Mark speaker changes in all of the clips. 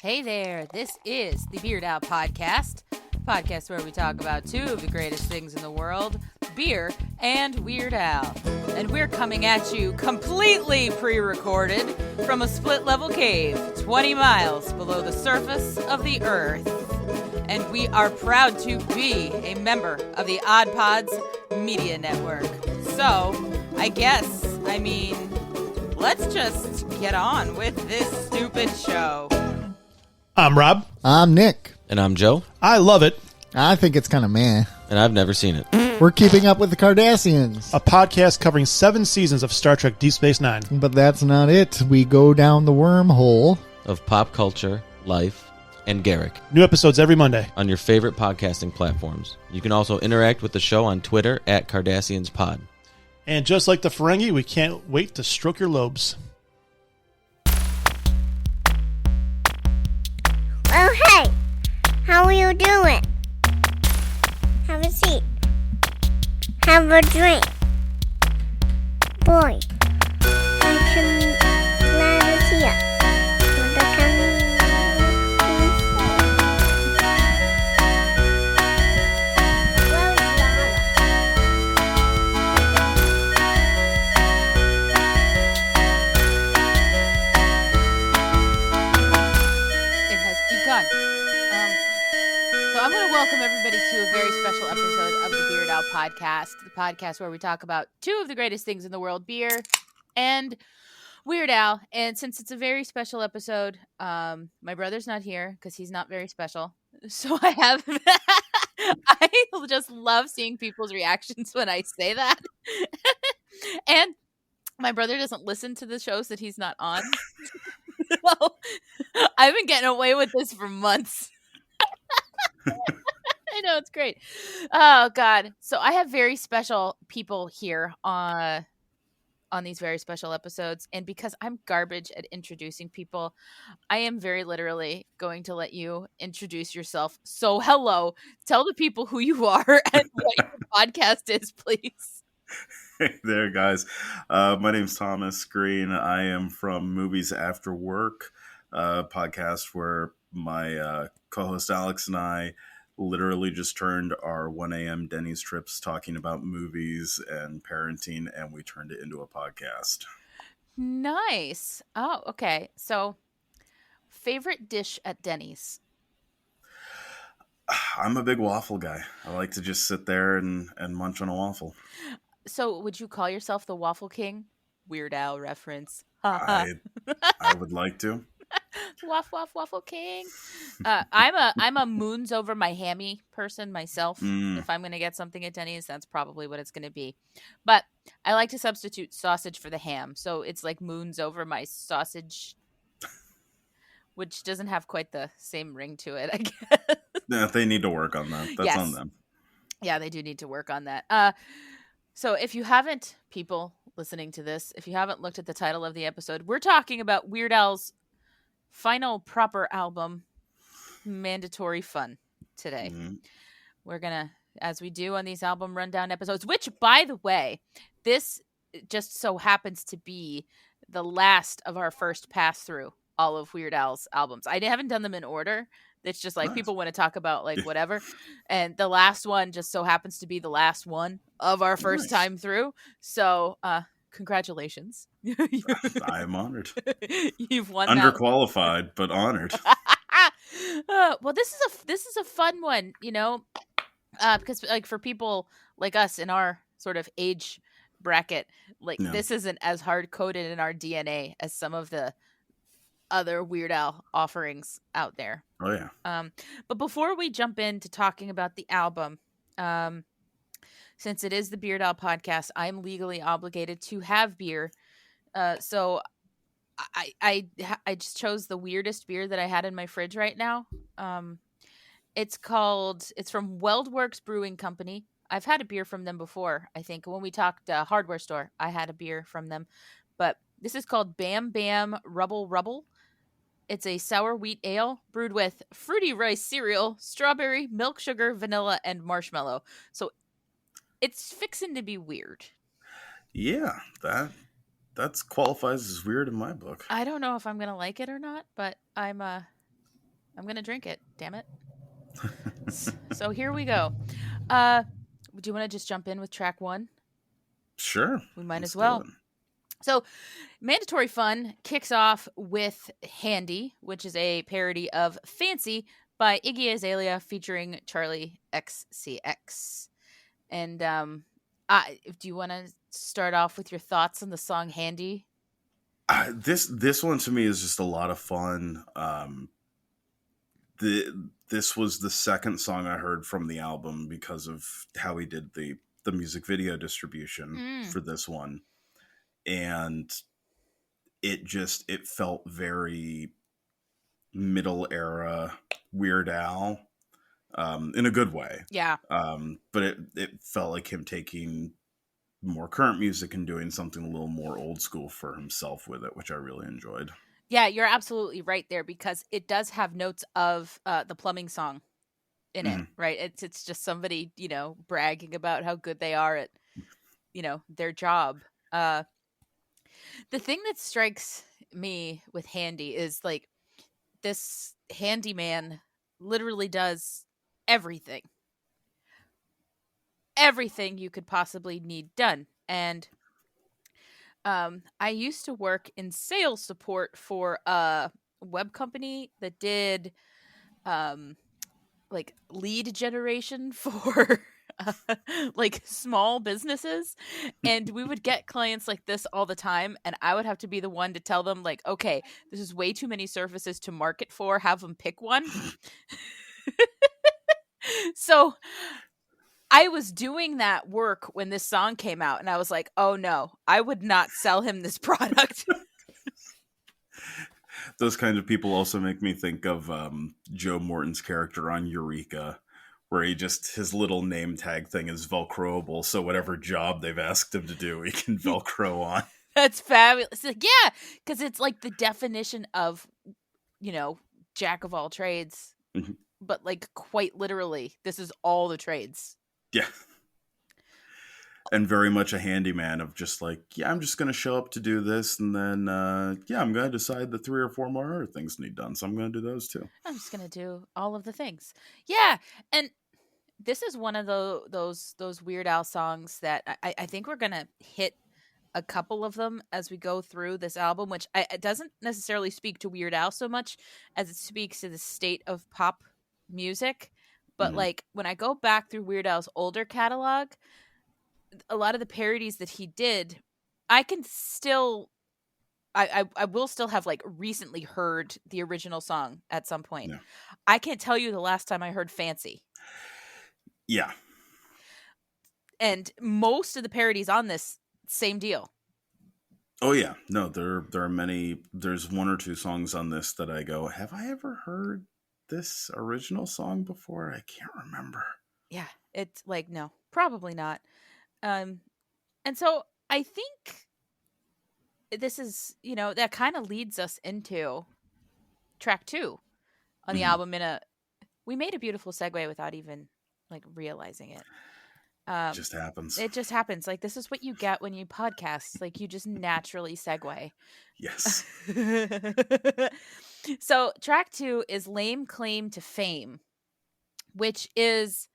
Speaker 1: Hey there, this is the Beard Owl Podcast where we talk about two of the greatest things in the world, beer and Weird Al. And we're coming at you completely pre-recorded from a split-level cave 20 miles below the surface of the Earth. And we are proud to be a member of the OddPods Media Network. So, let's just get on with this stupid show.
Speaker 2: I'm Rob.
Speaker 3: I'm Nick.
Speaker 4: And I'm Joe.
Speaker 2: I love it.
Speaker 3: I think it's kind of meh.
Speaker 4: And I've never seen it.
Speaker 3: We're keeping up with the Cardassians.
Speaker 2: A podcast covering 7 seasons of Star Trek Deep Space Nine.
Speaker 3: But that's not it. We go down the wormhole
Speaker 4: Of pop culture, life, and Garrick.
Speaker 2: New episodes every Monday.
Speaker 4: On your favorite podcasting platforms. You can also interact with the show on Twitter at Cardassianspod.
Speaker 2: And just like the Ferengi, we can't wait to stroke your lobes.
Speaker 5: Oh, hey! How are you doing? Have a seat. Have a drink. Boy, I can glad to see ya.
Speaker 1: So I'm going to welcome everybody to a very special episode of the Beard Owl Podcast, the podcast where we talk about two of the greatest things in the world, beer and Weird Al. And since it's a very special episode, my brother's not here because he's not very special. So I just love seeing people's reactions when I say that. And my brother doesn't listen to the shows that he's not on. So I've been getting away with this for months. I know, it's great. Oh God. So I have very special people here on these very special episodes, and because I'm garbage at introducing people, I am very literally going to let you introduce yourself. So hello, tell the people who you are and what your podcast is, please.
Speaker 6: Hey there, guys. My name's Thomas Green. I am from Movies After Work, a podcast where my co-host Alex and I literally just turned our 1 a.m. Denny's trips talking about movies and parenting, and we turned it into a podcast.
Speaker 1: Nice. Oh, okay. So, favorite dish at Denny's?
Speaker 6: I'm a big waffle guy. I like to just sit there and munch on a waffle.
Speaker 1: So, would you call yourself the Waffle King? Weird Al reference.
Speaker 6: I would like to.
Speaker 1: Waffle King. I'm a moons over my hammy person myself. If I'm going to get something at Denny's, that's probably what it's going to be. But I like to substitute sausage for the ham. So it's like moons over my sausage, which doesn't have quite the same ring to it, I guess.
Speaker 6: Yeah, they need to work on that. That's on them.
Speaker 1: Yeah, they do need to work on that. So if you haven't, people listening to this, if you haven't looked at the title of the episode, we're talking about Weird Al's final proper album, Mandatory Fun, today. We're gonna, as we do on these album rundown episodes, which, by the way, this just so happens to be the last of our first pass through all of Weird Al's albums. I haven't done them in order. It's just like people want to talk about like whatever, and the last one just so happens to be the last one of our first time through. So congratulations.
Speaker 6: I am honored.
Speaker 1: You've won.
Speaker 6: Underqualified, but honored.
Speaker 1: Well, this is a fun one, you know, because like for people like us in our sort of age bracket, like this isn't as hard coded in our DNA as some of the other Weird Al offerings out there.
Speaker 6: Oh yeah.
Speaker 1: But before we jump into talking about the album, since it is the Beard Al Podcast, I'm legally obligated to have beer. So I just chose the weirdest beer that I had in my fridge right now. It's from Weldworks Brewing Company. I've had a beer from them before. I think when we talked hardware store, I had a beer from them. But this is called Bam Bam Rubble. It's a sour wheat ale brewed with fruity rice cereal, strawberry, milk sugar, vanilla, and marshmallow. So it's fixing to be weird.
Speaker 6: Yeah, that qualifies as weird in my book.
Speaker 1: I don't know if I'm going to like it or not, but I'm I'm going to drink it. Damn it. So here we go. Do you want to just jump in with track 1?
Speaker 6: Sure.
Speaker 1: We might
Speaker 6: Let's
Speaker 1: as well.
Speaker 6: do it.
Speaker 1: So, Mandatory Fun kicks off with Handy, which is a parody of Fancy by Iggy Azalea featuring Charlie XCX. And do you want to start off with your thoughts on the song Handy?
Speaker 6: This one to me is just a lot of fun. This was the second song I heard from the album because of how he did the music video distribution for this one. And it felt very middle era Weird Al, in a good way.
Speaker 1: Yeah.
Speaker 6: But it felt like him taking more current music and doing something a little more old school for himself with it, which I really enjoyed.
Speaker 1: Yeah, you're absolutely right there, because it does have notes of the plumbing song in it, right? It's just somebody, bragging about how good they are at, their job. The thing that strikes me with Handy is like this handyman literally does everything you could possibly need done. And I used to work in sales support for a web company that did like lead generation for like small businesses, and we would get clients like this all the time, and I would have to be the one to tell them like, okay, this is way too many services to market for, have them pick one. So I was doing that work when this song came out, and I was like, oh no, I would not sell him this product.
Speaker 6: Those kind of people also make me think of Joe Morton's character on Eureka, where his little name tag thing is Velcroable, so whatever job they've asked him to do, he can Velcro on.
Speaker 1: That's fabulous. Like, yeah, because it's like the definition of, jack of all trades, but like quite literally, this is all the trades.
Speaker 6: Yeah. And very much a handyman of just like, yeah, I'm just going to show up to do this. And then, I'm going to decide that 3 or 4 more other things need done. So I'm going to do those too.
Speaker 1: I'm just going to do all of the things. Yeah. And this is one of those Weird Al songs that I think we're going to hit a couple of them as we go through this album, which it doesn't necessarily speak to Weird Al so much as it speaks to the state of pop music. But like when I go back through Weird Al's older catalog, a lot of the parodies that he did, I can still, I will still have like recently heard the original song at some point. Yeah. I can't tell you the last time I heard Fancy.
Speaker 6: Yeah.
Speaker 1: And most of the parodies on this, same deal.
Speaker 6: Oh yeah. No, there are many, there's 1 or 2 songs on this that I go, have I ever heard this original song before? I can't remember.
Speaker 1: Yeah. It's like, no, probably not. And so I think this is, that kind of leads us into track 2 on the album we made a beautiful segue without even like realizing it.
Speaker 6: It just happens.
Speaker 1: It just happens. Like, this is what you get when you podcast. Like, you just naturally segue.
Speaker 6: Yes.
Speaker 1: So track 2 is Lame Claim to Fame, which is,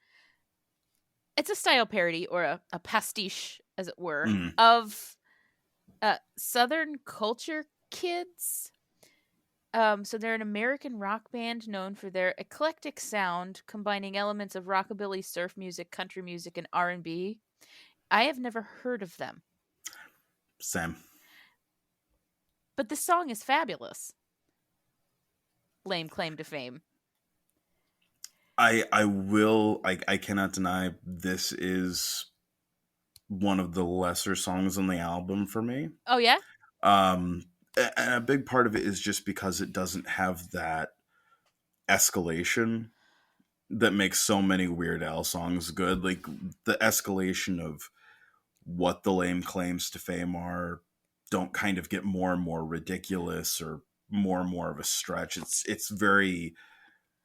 Speaker 1: it's a style parody or a pastiche, as it were, of Southern culture kids. So they're an American rock band known for their eclectic sound, combining elements of rockabilly, surf music, country music, and R&B. I have never heard of them.
Speaker 6: Same.
Speaker 1: But this song is fabulous. Lame Claim to Fame.
Speaker 6: I cannot deny this is one of the lesser songs on the album for me.
Speaker 1: Oh, yeah?
Speaker 6: And a big part of it is just because it doesn't have that escalation that makes so many Weird Al songs good. Like, the escalation of what the lame claims to fame are don't kind of get more and more ridiculous or more and more of a stretch. It's very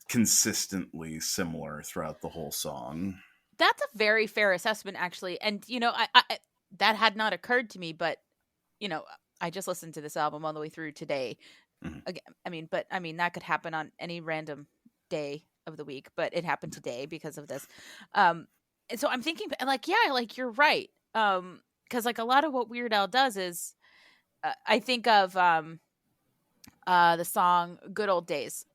Speaker 6: consistently similar throughout the whole song.
Speaker 1: That's a very fair assessment, actually. And, I that had not occurred to me, but, I just listened to this album all the way through today
Speaker 6: Mhm.
Speaker 1: Again, that could happen on any random day of the week, but it happened today because of this. And so I'm thinking, like, yeah, like you're right. Because like a lot of what Weird Al does is, I think of the song "Good Old Days,"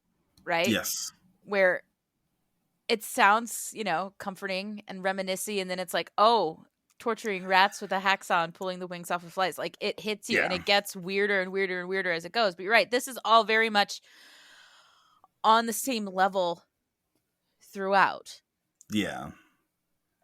Speaker 1: right?
Speaker 6: Yes.
Speaker 1: Where it sounds, comforting and reminiscent, and then it's like, oh, torturing rats with a hacksaw and pulling the wings off of flies. Like it hits you, and
Speaker 6: Yeah.
Speaker 1: it gets weirder and weirder and weirder as it goes. But you're right, this is all very much on the same level throughout.
Speaker 6: Yeah.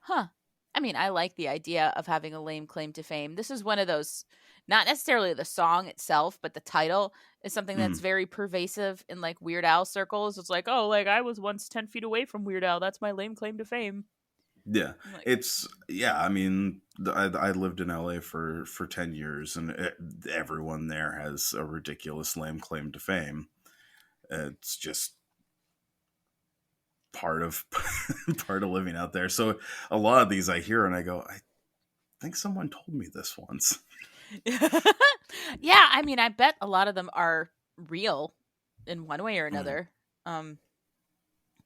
Speaker 1: Huh. I mean, I like the idea of having a lame claim to fame. This is one of those, not necessarily the song itself, but the title is something that's
Speaker 6: Mhm.
Speaker 1: very pervasive in like Weird Al circles. It's like, oh, like I was once 10 feet away from Weird Al. That's my lame claim to fame.
Speaker 6: Yeah.
Speaker 1: I'm like,
Speaker 6: I mean, I lived in LA for 10 years, and everyone there has a ridiculous lame claim to fame. It's just part of part of living out there. So a lot of these I hear and I go, I think someone told me this once.
Speaker 1: yeah, I mean, I bet a lot of them are real in one way or another.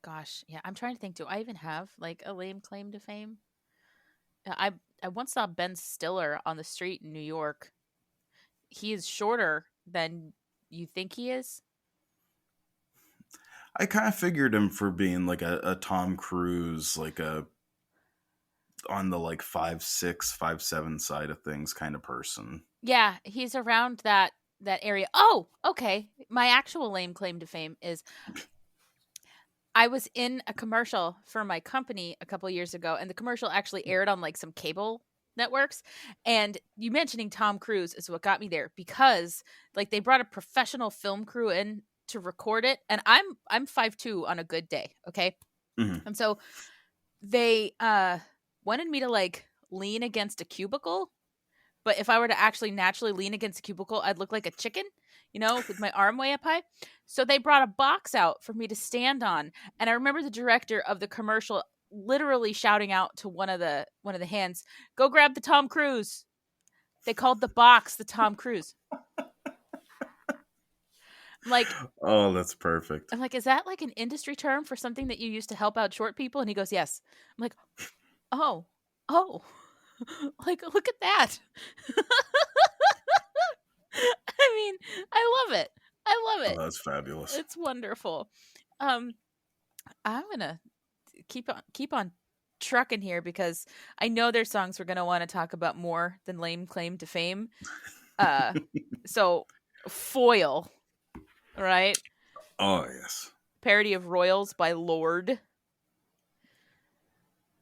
Speaker 1: Gosh, yeah, I'm trying to think. Do I even have like a lame claim to fame? I once saw Ben Stiller on the street in New York. He is shorter than you think he is.
Speaker 6: I kind of figured him for being like a Tom Cruise, like a on the like 5'6", 5'7" side of things kind of person.
Speaker 1: Yeah, he's around that area. Oh, okay. My actual lame claim to fame is I was in a commercial for my company a couple years ago, and the commercial actually aired on like some cable networks. And you mentioning Tom Cruise is what got me there, because like they brought a professional film crew in to record it, and I'm 5'2" on a good day, okay?
Speaker 6: Mhm.
Speaker 1: And so they wanted me to like lean against a cubicle, but if I were to actually naturally lean against a cubicle, I'd look like a chicken, with my arm way up high. So they brought a box out for me to stand on. And I remember the director of the commercial literally shouting out to one of the hands, "Go grab the Tom Cruise." They called the box the Tom Cruise. I'm like,
Speaker 6: Oh, that's perfect.
Speaker 1: is that like an industry term for something that you use to help out short people? And he goes, yes. I'm like, oh, like, look at that. I mean, I love it.
Speaker 6: Oh, that's fabulous.
Speaker 1: It's wonderful. I'm gonna keep on trucking here, because I know there's songs we're gonna want to talk about more than lame claim to fame. So Foil, right?
Speaker 6: Oh, yes.
Speaker 1: Parody of Royals by Lord.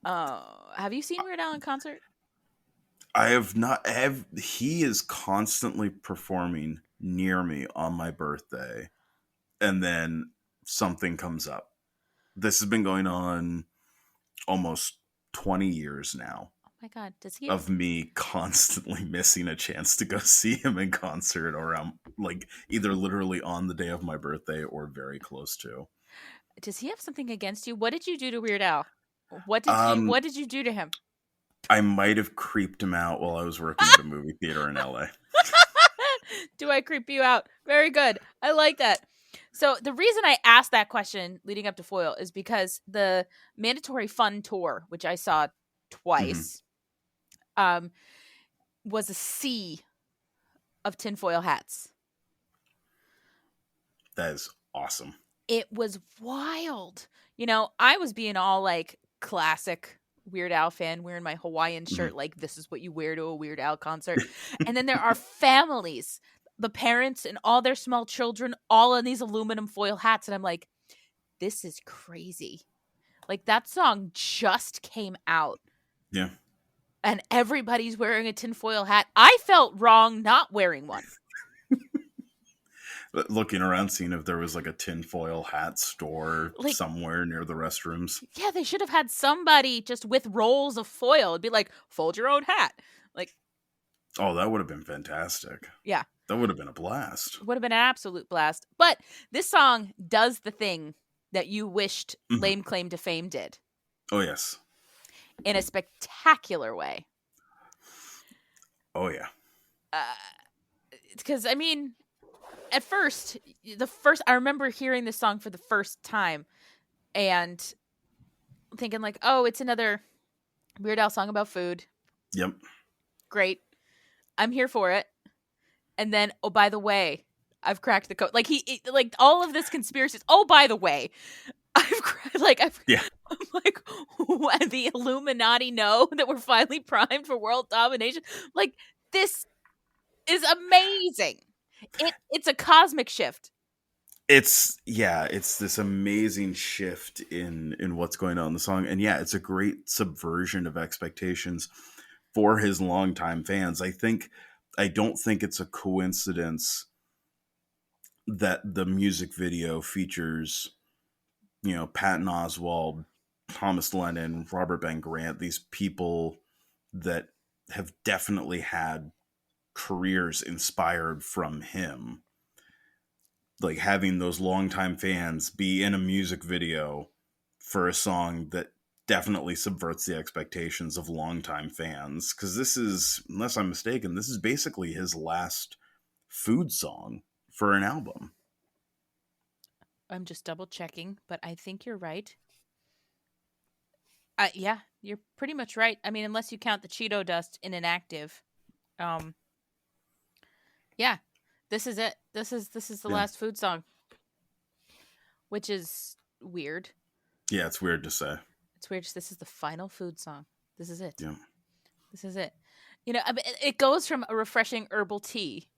Speaker 1: Have you seen Weird Al in concert?
Speaker 6: I have not. He is constantly performing near me on my birthday, and then something comes up. This has been going on almost 20 years now,
Speaker 1: Oh my God, does he
Speaker 6: of me constantly missing a chance to go see him in concert around, like, either literally on the day of my birthday or very close to.
Speaker 1: does he have something against you? What did you do to Weird Al? What
Speaker 6: Um,
Speaker 1: did you do to him?
Speaker 6: I might have creeped him out while I was working at a movie theater in LA.
Speaker 1: Do I creep you out? Very good. I like that. So the reason I asked that question leading up to Foil is because the Mandatory Fun Tour, which I saw twice, was a sea of tinfoil hats.
Speaker 6: That is awesome.
Speaker 1: It was wild. I was being all like classic Weird Al fan, wearing my Hawaiian shirt, like this is what you wear to a Weird Al concert. And then there are families, the parents and all their small children, all in these aluminum foil hats. And I'm like, this is crazy. Like that song just came out.
Speaker 6: Yeah.
Speaker 1: And everybody's wearing a tinfoil hat. I felt wrong not wearing one.
Speaker 6: Looking around, seeing if there was like a tinfoil hat store
Speaker 1: Like,
Speaker 6: somewhere near the restrooms.
Speaker 1: yeah, they should have had somebody just with rolls of foil. It'd be like, fold your own hat. Like,
Speaker 6: Oh, that would have been fantastic.
Speaker 1: yeah,
Speaker 6: That would have been a blast.
Speaker 1: would have been an absolute blast. But this song does the thing that you wished Lame Claim to Fame did
Speaker 6: Oh, yes.
Speaker 1: in a spectacular way.
Speaker 6: Oh, yeah.
Speaker 1: Because, I mean, at first, I remember hearing this song for the first time and thinking like, oh, it's another Weird Al song about food.
Speaker 6: Yep.
Speaker 1: Great. I'm here for it. And then, oh, by the way, I've cracked the code. Like like all of this conspiracy. Oh, by the way,
Speaker 6: Yeah.
Speaker 1: I'm like, what, the Illuminati know that we're finally primed for world domination. Like, this is amazing. It's a cosmic shift.
Speaker 6: It's this amazing shift in what's going on in the song. And yeah, it's a great subversion of expectations for his longtime fans. I don't think it's a coincidence that the music video features, Patton Oswalt, Thomas Lennon, Robert Ben Grant, these people that have definitely had careers inspired from him. Like having those longtime fans be in a music video for a song that definitely subverts the expectations of longtime fans. Because this is, unless I'm mistaken, this is basically his last food song for an album.
Speaker 1: I'm just double checking, but I think you're right. Yeah, you're pretty much right. I mean, unless you count the Cheeto dust in inactive. Yeah, this is it. This is the last food song, which is weird.
Speaker 6: Yeah, it's weird to say.
Speaker 1: It's weird. This is the final food song. This is it.
Speaker 6: Yeah.
Speaker 1: This is it. I mean, it goes from a refreshing herbal tea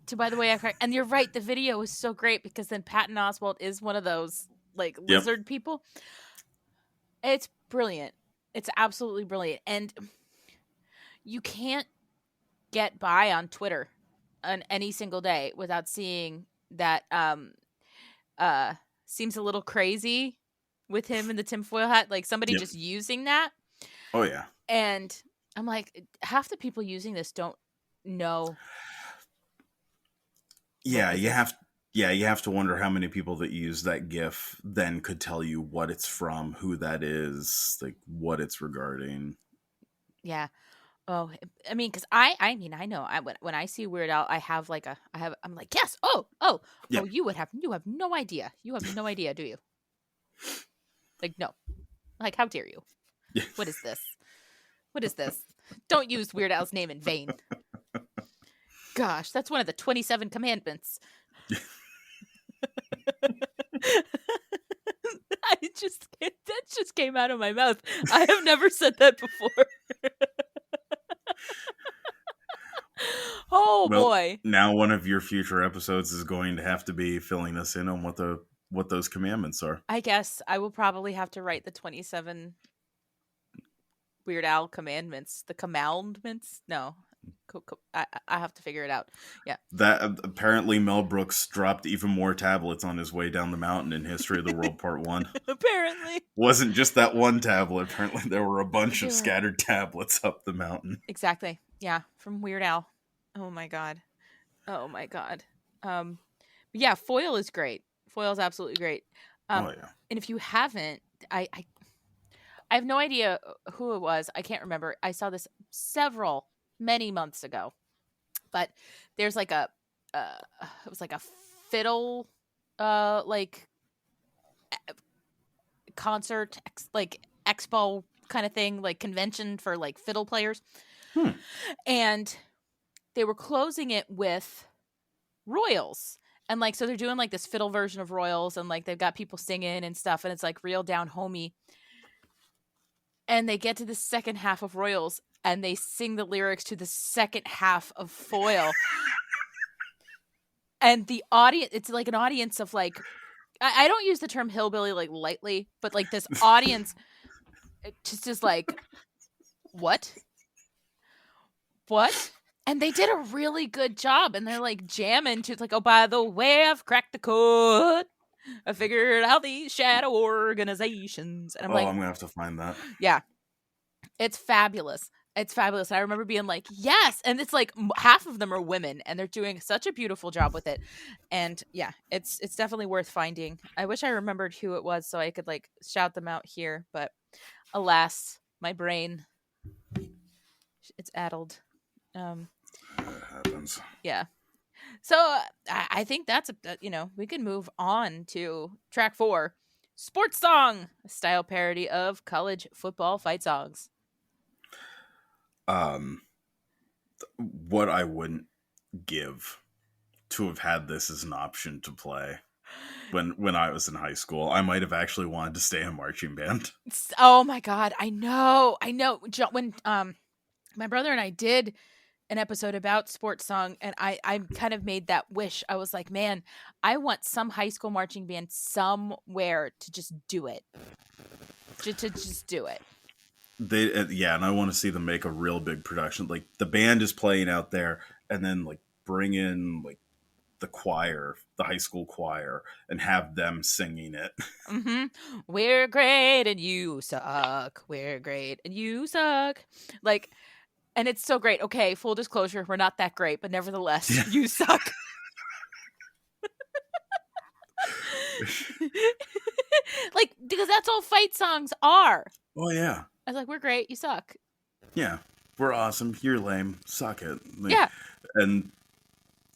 Speaker 1: to, by the way, and you're right. The video is so great because then Patton Oswalt is one of those like lizard people. It's brilliant. It's absolutely brilliant. And you can't get by on Twitter on any single day without seeing that seems a little crazy with him in the tinfoil hat. Like somebody just using that.
Speaker 6: Oh, yeah.
Speaker 1: And I'm like, half the people using this don't know.
Speaker 6: Yeah, you have to wonder how many people that use that GIF then could tell you what it's from, who that is, like what it's regarding.
Speaker 1: Yeah. Oh, I mean, because I know when I see Weird Al, I'm like, yes. Oh, you have no idea. You have no idea, do you? Like, no. Like, how dare you?
Speaker 6: Yeah.
Speaker 1: What is this? What is this? Don't use Weird Al's name in vain. Gosh, that's one of the 27 commandments. That just came out of my mouth. I have never said that before. Oh, well, boy.
Speaker 6: Now one of your future episodes is going to have to be filling us in on what those commandments are.
Speaker 1: I guess I will probably have to write the 27 Weird Al commandments. The commandments? No. I have to figure it out. Yeah.
Speaker 6: That apparently Mel Brooks dropped even more tablets on his way down the mountain in History of the World Part 1.
Speaker 1: Apparently.
Speaker 6: Wasn't just that one tablet. Apparently there were a bunch of scattered tablets up the mountain.
Speaker 1: Exactly. Yeah. From Weird Al. Oh my God. But yeah, Foil is great. Foil is absolutely great. And if you haven't, I have no idea who it was. I can't remember. I saw this many months ago, but there's like it was like a fiddle, like concert, like expo kind of thing, like convention for like fiddle players. And they were closing it with Royals. And like, so they're doing like this fiddle version of Royals and like they've got people singing and stuff. And it's like real down homey. And they get to the second half of Royals and they sing the lyrics to the second half of Foil. And the audience, it's like an audience of like, I don't use the term hillbilly like lightly, but like this audience just like, what? And they did a really good job. And they're like jamming to, it's like, oh, by the way, I've cracked the code. I figured out these shadow organizations. And I'm like,
Speaker 6: I'm going to have to find that.
Speaker 1: Yeah. It's fabulous. It's fabulous. I remember being like, yes. And it's like half of them are women and they're doing such a beautiful job with it. And yeah, it's definitely worth finding. I wish I remembered who it was so I could like shout them out here. But alas, my brain, it's addled.
Speaker 6: That happens.
Speaker 1: Yeah. So I think that's we can move on to track 4, sports song, a style parody of college football fight songs.
Speaker 6: What I wouldn't give to have had this as an option to play when I was in high school. I might have actually wanted to stay in marching band.
Speaker 1: Oh my god, I know. When my brother and I did an episode about sports song, and I kind of made that wish. I was like, man, I want some high school marching band somewhere to just do it. To just do it.
Speaker 6: And I want to see them make a real big production. Like the band is playing out there, and then like bring in like the choir, the high school choir, and have them singing it.
Speaker 1: Mm-hmm. We're great and you suck. We're great and you suck. Like, and it's so great. Okay, full disclosure, we're not that great, but nevertheless,
Speaker 6: Yeah.
Speaker 1: you suck. Like, because that's all fight songs are.
Speaker 6: Oh yeah,
Speaker 1: I was like, we're great, you suck.
Speaker 6: yeah, we're awesome. You're lame. Suck it. Like,
Speaker 1: Yeah.
Speaker 6: and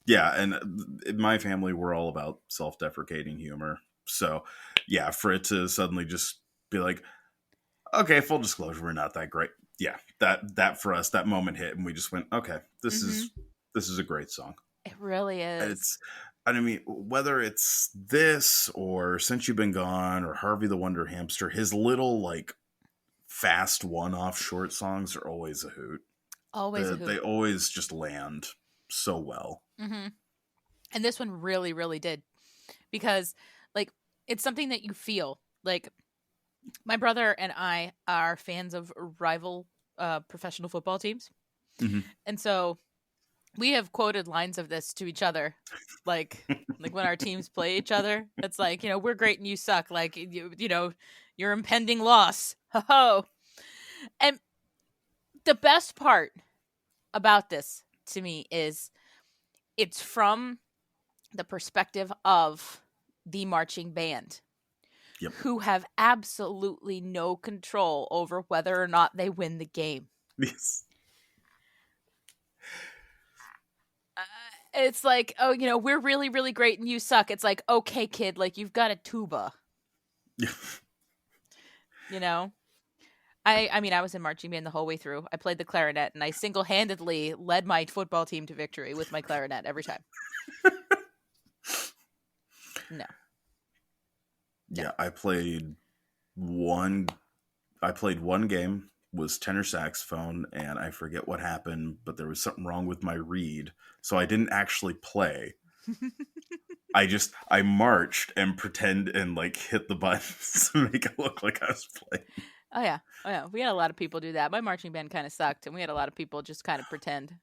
Speaker 6: yeah, and in my family, we're all about self-deprecating humor. So yeah, for it to suddenly just be like, okay, full disclosure, we're not that great. Yeah, that for us, that moment hit, and we just went, okay, this is a great song.
Speaker 1: It really is.
Speaker 6: It's, I mean, whether it's this or Since You've Been Gone or Harvey the Wonder Hamster, his little like fast one-off short songs are always a hoot.
Speaker 1: Always a hoot.
Speaker 6: They always just land so well.
Speaker 1: Mm-hmm. And this one really, really did, because like it's something that you feel. Like my brother and I are fans of rival professional football teams, and so we have quoted lines of this to each other, like when our teams play each other. It's like, we're great and you suck. Like your impending loss. Ho ho. And the best part about this to me is it's from the perspective of the marching band, who have absolutely no control over whether or not they win the game.
Speaker 6: Yes.
Speaker 1: It's like, oh, we're really, really great and you suck. It's like, okay, kid, like you've got a tuba. I mean, I was in marching band the whole way through. I played the clarinet, and I single-handedly led my football team to victory with my clarinet every time. No.
Speaker 6: Yeah, I played one game, was tenor saxophone, and I forget what happened, but there was something wrong with my reed, so I didn't actually play. I marched and pretend and like hit the buttons to make it look like I was playing.
Speaker 1: Oh yeah. We had a lot of people do that. My marching band kind of sucked, and we had a lot of people just kind of pretend.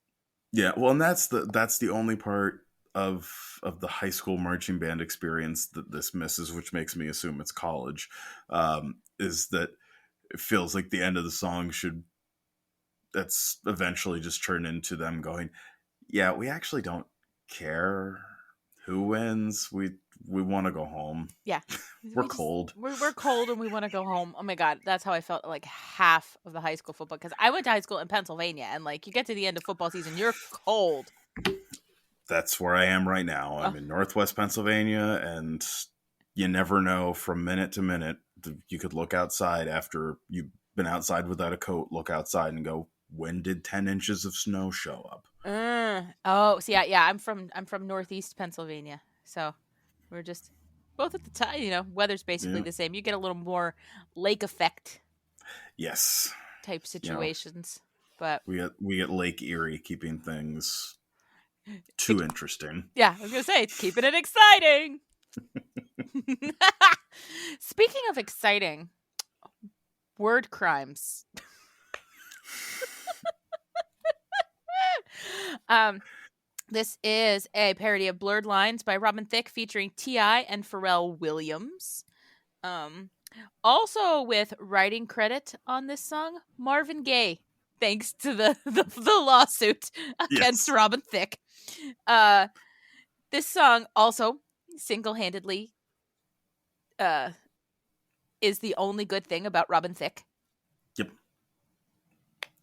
Speaker 1: Yeah,
Speaker 6: well, and that's the only part of the high school marching band experience that this misses, which makes me assume it's college, is that it feels like the end of the song that's eventually just turn into them going, yeah, we actually don't care who wins. We want to go home.
Speaker 1: Yeah.
Speaker 6: We're cold.
Speaker 1: We're cold and we want to go home. Oh my God. That's how I felt like half of the high school football. Because I went to high school in Pennsylvania, and like you get to the end of football season, you're cold.
Speaker 6: That's where I am right now. I'm in Northwest Pennsylvania, and you never know from minute to minute. You could look outside after you've been outside without a coat, look outside and go, when did 10 inches of snow show up?
Speaker 1: Oh, so yeah. I'm from Northeast Pennsylvania. So we're just both at the time, weather's basically the same. You get a little more lake effect.
Speaker 6: Yes.
Speaker 1: Type situations. But
Speaker 6: we get Lake Erie keeping things too interesting.
Speaker 1: Yeah, I was going to say, it's keeping it exciting. Speaking of exciting, word crimes. This is a parody of Blurred Lines by Robin Thicke featuring T.I. and Pharrell Williams. Also with writing credit on this song, Marvin Gaye, thanks to the lawsuit against Robin Thicke. This song also single-handedly is the only good thing about Robin Thicke.
Speaker 6: Yep.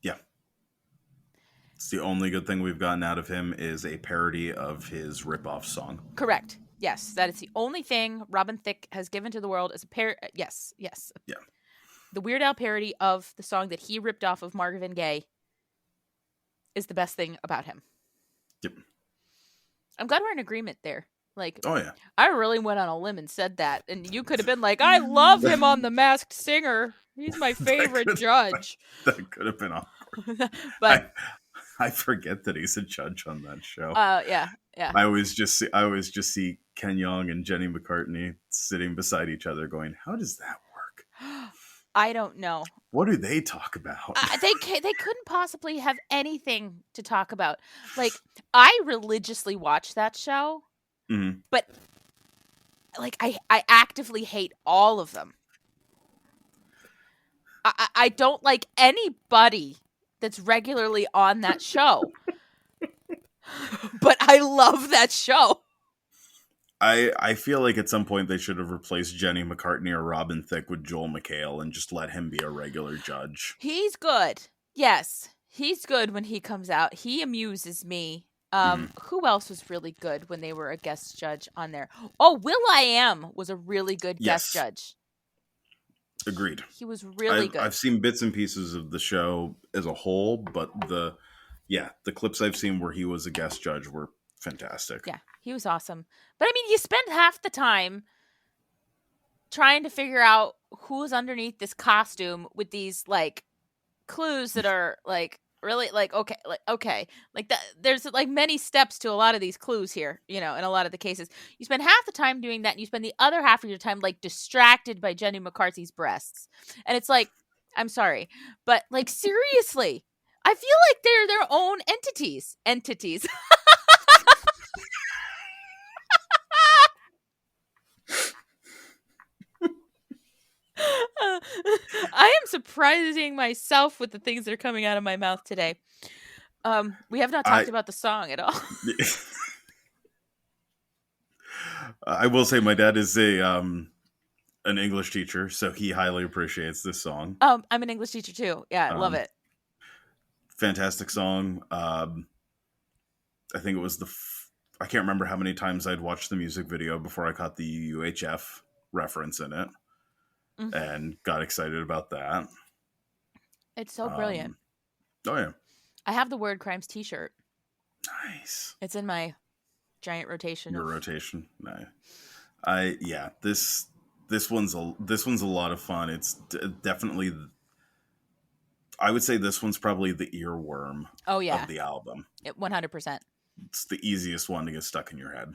Speaker 6: Yeah. It's the only good thing we've gotten out of him is a parody of his ripoff song.
Speaker 1: Correct. Yes, that is the only thing Robin Thicke has given to the world as a yes.
Speaker 6: Yeah.
Speaker 1: The Weird Al parody of the song that he ripped off of Marvin Gaye is the best thing about him.
Speaker 6: Yep.
Speaker 1: I'm glad we're in agreement there. Like,
Speaker 6: Oh yeah.
Speaker 1: I really went on a limb and said that, and you could have been like, I love him on The Masked Singer. He's my favorite judge.
Speaker 6: That could have been awkward.
Speaker 1: But
Speaker 6: I forget that he's a judge on that show.
Speaker 1: yeah.
Speaker 6: I always just see Ken Jeong and Jenny McCartney sitting beside each other, going, "How does that work?
Speaker 1: I don't know.
Speaker 6: What do they talk about?"
Speaker 1: They couldn't possibly have anything to talk about. Like, I religiously watch that show, but like I actively hate all of them. I don't like anybody that's regularly on that show. But I love that show.
Speaker 6: I feel like at some point they should have replaced Jenny McCartney or Robin Thicke with Joel McHale and just let him be a regular judge.
Speaker 1: He's good. Yes. He's good when he comes out. He amuses me. Who else was really good when they were a guest judge on there? Oh, Will.i.am was a really good guest judge.
Speaker 6: Agreed.
Speaker 1: He was really good.
Speaker 6: I've seen bits and pieces of the show as a whole, but the clips I've seen where he was a guest judge were fantastic.
Speaker 1: Yeah, he was awesome. But I mean, you spend half the time trying to figure out who's underneath this costume with these like clues that are like really like okay like that. There's like many steps to a lot of these clues here, you know, in a lot of the cases. You spend half the time doing that, and you spend the other half of your time like distracted by Jenny McCarthy's breasts, and it's like, I'm sorry, but like seriously, I feel like they're their own entities. I am surprising myself with the things that are coming out of my mouth today. We have not talked about the song at all.
Speaker 6: I will say my dad is an English teacher, so he highly appreciates this song.
Speaker 1: I'm an English teacher too. Yeah, I love it.
Speaker 6: Fantastic song. I think it was I can't remember how many times I'd watched the music video before I caught the UHF reference in it. And got excited about that.
Speaker 1: It's so brilliant.
Speaker 6: Oh yeah.
Speaker 1: I have the Word Crimes t-shirt.
Speaker 6: Nice.
Speaker 1: It's in my giant rotation.
Speaker 6: Your rotation. Nice. This one's a lot of fun. It's definitely, I would say this one's probably the earworm of the album.
Speaker 1: 100%.
Speaker 6: It's the easiest one to get stuck in your head.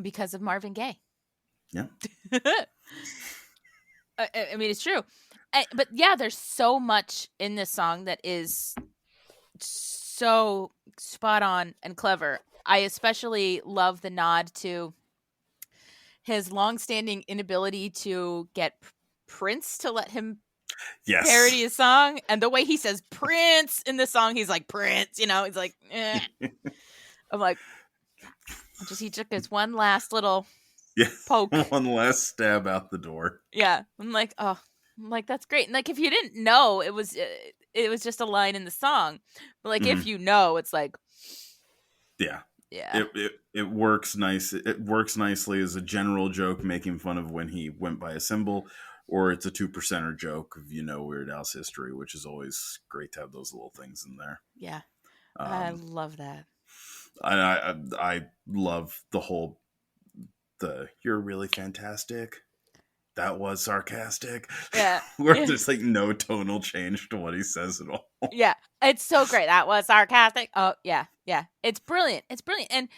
Speaker 1: Because of Marvin Gaye.
Speaker 6: Yeah.
Speaker 1: I mean, it's true. But yeah, there's so much in this song that is so spot on and clever. I especially love the nod to his longstanding inability to get Prince to let him parody a song. And the way he says Prince in the song, he's like, Prince, you know, he's like, eh. I'm like, he took his one last little poke.
Speaker 6: One last stab out the door.
Speaker 1: Yeah. I'm like, that's great. And like, if you didn't know, it was just a line in the song. But like, if you know, it's like,
Speaker 6: yeah.
Speaker 1: It
Speaker 6: works nice. It works nicely as a general joke, making fun of when he went by a symbol, or it's a 2%er joke of, you know, Weird Al's history, which is always great to have those little things in there.
Speaker 1: Yeah. I love that.
Speaker 6: I love you're really fantastic. That was sarcastic.
Speaker 1: Yeah.
Speaker 6: Where there's like no tonal change to what he says at all.
Speaker 1: Yeah. It's so great. That was sarcastic. Oh, yeah. Yeah. It's brilliant. It's brilliant. And,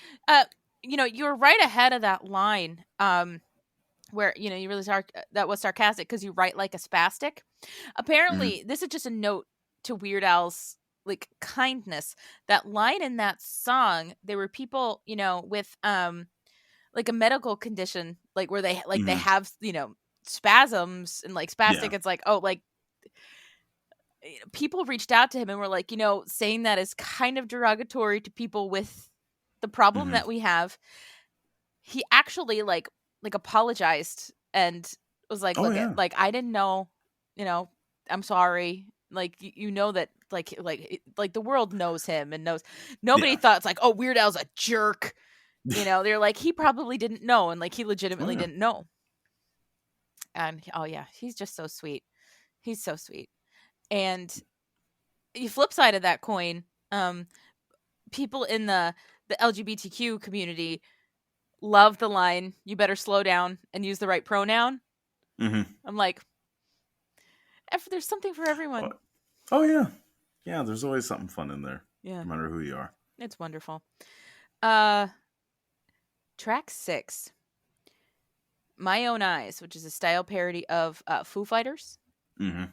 Speaker 1: you know, you're right ahead of that line where, you know, you really that was sarcastic because you write like a spastic. Apparently, this is just a note to Weird Al's like kindness. That line in that song, there were people, you know, with like a medical condition, like where they like they have, you know, spasms and like spastic. It's like, oh, like people reached out to him and were like, you know, saying that is kind of derogatory to people with the problem that we have. He actually like apologized and was like, like I didn't know, you know, I'm sorry. Like, you know that like the world knows him and knows nobody
Speaker 6: Yeah.
Speaker 1: thought it's like, oh, Weird Al's a jerk. They're like, he probably didn't know, and like he legitimately didn't know. And oh yeah, he's just so sweet. He's so sweet. And the flip side of that coin, people in the LGBTQ community love the line, "You better slow down and use the right pronoun."
Speaker 6: Mm-hmm.
Speaker 1: I'm like, there's something for everyone.
Speaker 6: Oh yeah. Yeah, there's always something fun in there.
Speaker 1: Yeah.
Speaker 6: No matter who you are.
Speaker 1: It's wonderful. Track 6. My Own Eyes, which is a style parody of Foo Fighters.
Speaker 6: Mm-hmm.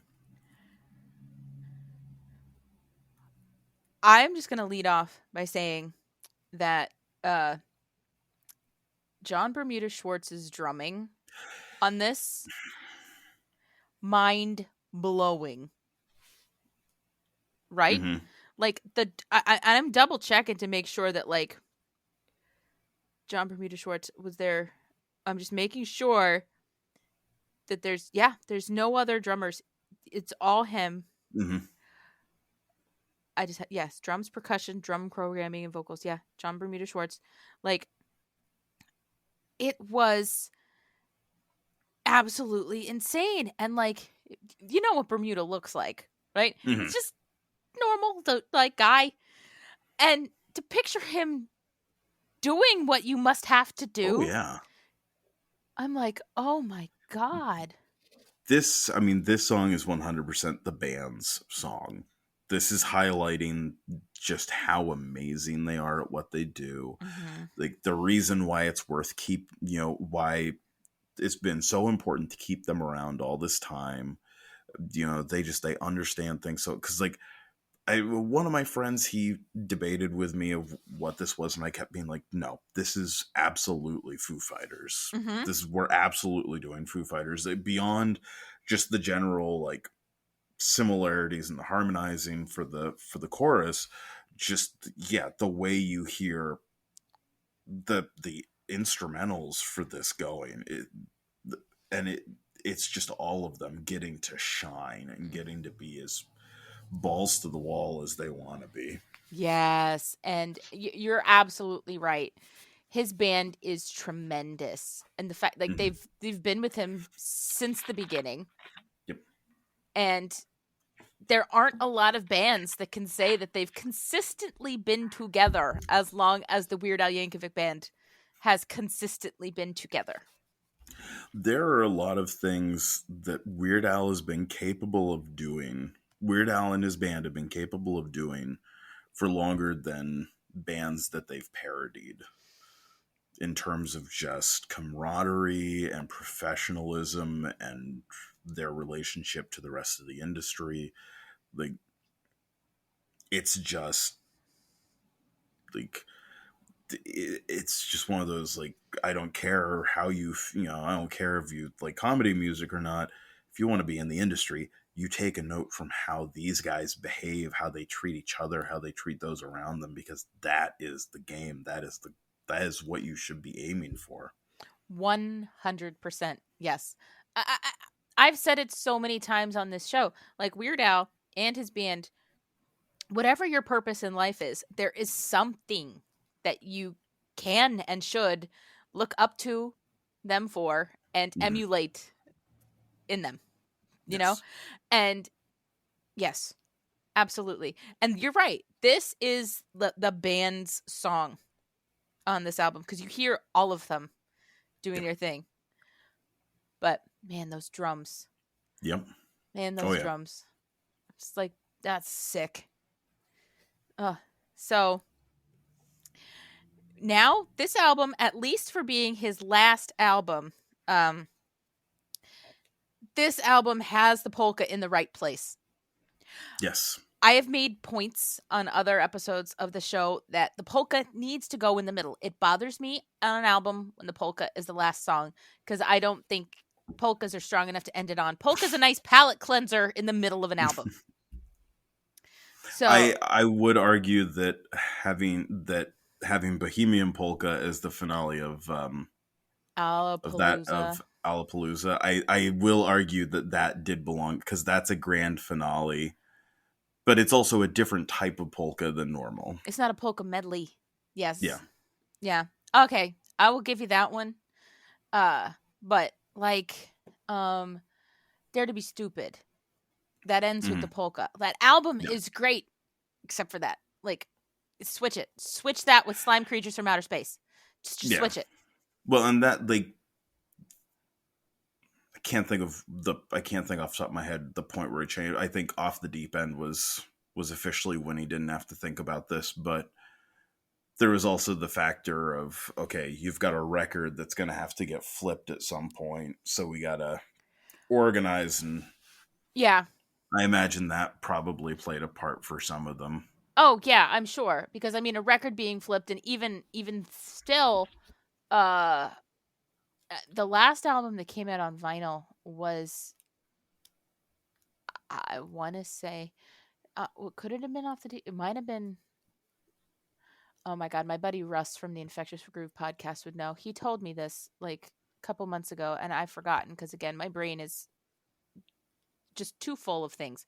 Speaker 1: I'm just going to lead off by saying that John Bermuda Schwartz's drumming on this, mind-blowing. Right?
Speaker 6: Mm-hmm.
Speaker 1: Like, I'm double checking to make sure that, like, John Bermuda Schwartz was there. I'm just making sure that there's no other drummers. It's all him.
Speaker 6: Mm-hmm.
Speaker 1: Yes, drums, percussion, drum programming, and vocals. Yeah, John Bermuda Schwartz. Like, it was absolutely insane. And, like, you know what Bermuda looks like, right?
Speaker 6: Mm-hmm.
Speaker 1: It's just normal, like, guy. And to picture him doing what you must have to do.
Speaker 6: Oh yeah.
Speaker 1: I'm like, oh my God.
Speaker 6: This song is 100% the band's song. This is highlighting just how amazing they are at what they do.
Speaker 1: Mm-hmm.
Speaker 6: Like the reason why it's worth why it's been so important to keep them around all this time. They understand things. So, cause like one of my friends, he debated with me of what this was. And I kept being like, no, this is absolutely Foo Fighters.
Speaker 1: Mm-hmm.
Speaker 6: We're absolutely doing Foo Fighters. Beyond just the general, like, similarities in the harmonizing for the chorus, just the way you hear the instrumentals for this going, it's just all of them getting to shine and getting to be as balls to the wall as they want to be.
Speaker 1: Yes, and you're absolutely right. His band is tremendous, and the fact, like, they've been with him since the beginning.
Speaker 6: Yep.
Speaker 1: And there aren't a lot of bands that can say that they've consistently been together as long as the Weird Al Yankovic Band has consistently been together.
Speaker 6: There are a lot of things that Weird Al has been capable of doing. Weird Al and his band have been capable of doing for longer than bands that they've parodied, in terms of just camaraderie and professionalism and their relationship to the rest of the industry. Like, it's just like, it's just one of those, like, I don't care how I don't care if you like comedy music or not. If you want to be in the industry, you take a note from how these guys behave, how they treat each other, how they treat those around them, because that is the game. That is what you should be aiming for.
Speaker 1: 100%. Yes. I've said it so many times on this show. Like, Weird Al and his band, whatever your purpose in life is, there is something that you can and should look up to them for and emulate in them, you know? And yes, absolutely. And you're right. This is the band's song on this album, because you hear all of them doing their thing. But man, those drums.
Speaker 6: Yep.
Speaker 1: Man, those drums. It's like, that's sick. So now this album, at least for being his last album, this album has the polka in the right place.
Speaker 6: Yes.
Speaker 1: I have made points on other episodes of the show that the polka needs to go in the middle. It bothers me on an album when the polka is the last song, because I don't think polkas are strong enough to end it on. Polka's a nice palate cleanser in the middle of an album. So
Speaker 6: I would argue that having Bohemian Polka as the finale of Alapalooza, I will argue that did belong, because that's a grand finale. but it's also a different type of polka than normal.
Speaker 1: It's not a polka medley. Yes.
Speaker 6: Yeah.
Speaker 1: Yeah. Okay. I will give you that one. But like, Dare to Be Stupid. That ends with the polka. That album is great, except for that. Like, switch it. Switch that with Slime Creatures from Outer Space. Just switch it.
Speaker 6: Well, and that, like, I can't think off the top of my head the point where it changed. I think Off the Deep End was officially when he didn't have to think about this, but there was also the factor of, okay, you've got a record that's going to have to get flipped at some point, so we got to organize, and
Speaker 1: yeah,
Speaker 6: I imagine that probably played a part for some of them.
Speaker 1: Oh yeah, I'm sure, because I mean, a record being flipped, and even still, the last album that came out on vinyl was, I want to say, could it have been Off the Deep? It might have been. Oh my God, my buddy Russ from the Infectious Groove podcast would know. He told me this like a couple months ago, and I've forgotten because, again, my brain is just too full of things.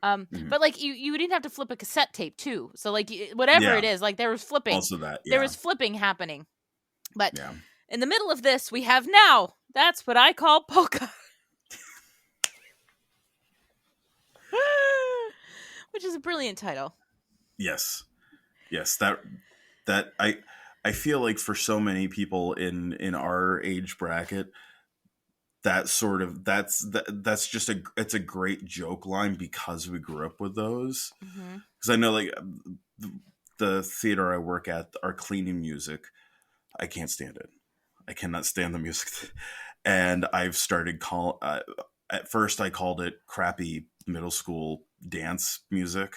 Speaker 1: But like you didn't have to flip a cassette tape too. So like whatever it is, like there was flipping.
Speaker 6: Also that,
Speaker 1: there was flipping happening. But in the middle of this, we have Now. That's what I call polka. Which is a brilliant title.
Speaker 6: Yes. That I feel like for so many people in our age bracket, that's just it's a great joke line because we grew up with those. Because I know, like, the theater I work at, our cleaning music, I can't stand it. I cannot stand the music, and I've started at first I called it crappy middle school dance music.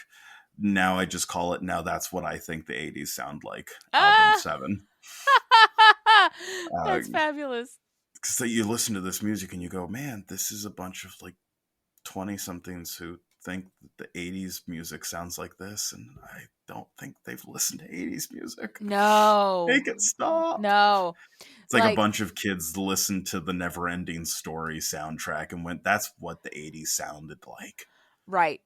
Speaker 6: Now I just call it, now that's what I think the 80s sound like. Album 7.
Speaker 1: That's fabulous.
Speaker 6: Because you listen to this music and you go, man, this is a bunch of like 20-somethings who think that the 80s music sounds like this, and I don't think they've listened to 80s music.
Speaker 1: No.
Speaker 6: Make it stop.
Speaker 1: No.
Speaker 6: It's like a bunch of kids listened to the Never Ending Story soundtrack and went, that's what the 80s sounded like.
Speaker 1: Right.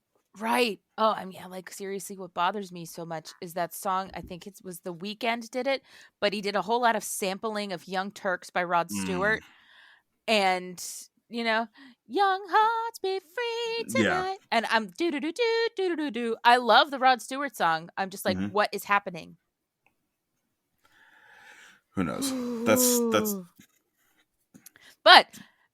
Speaker 1: Oh, I mean, like, seriously, what bothers me so much is that song. I think it was The Weeknd did it, but he did a whole lot of sampling of Young Turks by Rod Stewart. And, you know, young hearts be free tonight. And I'm do-do-do-do. I love the Rod Stewart song. I'm just like, what is happening?
Speaker 6: Who knows? That's.
Speaker 1: But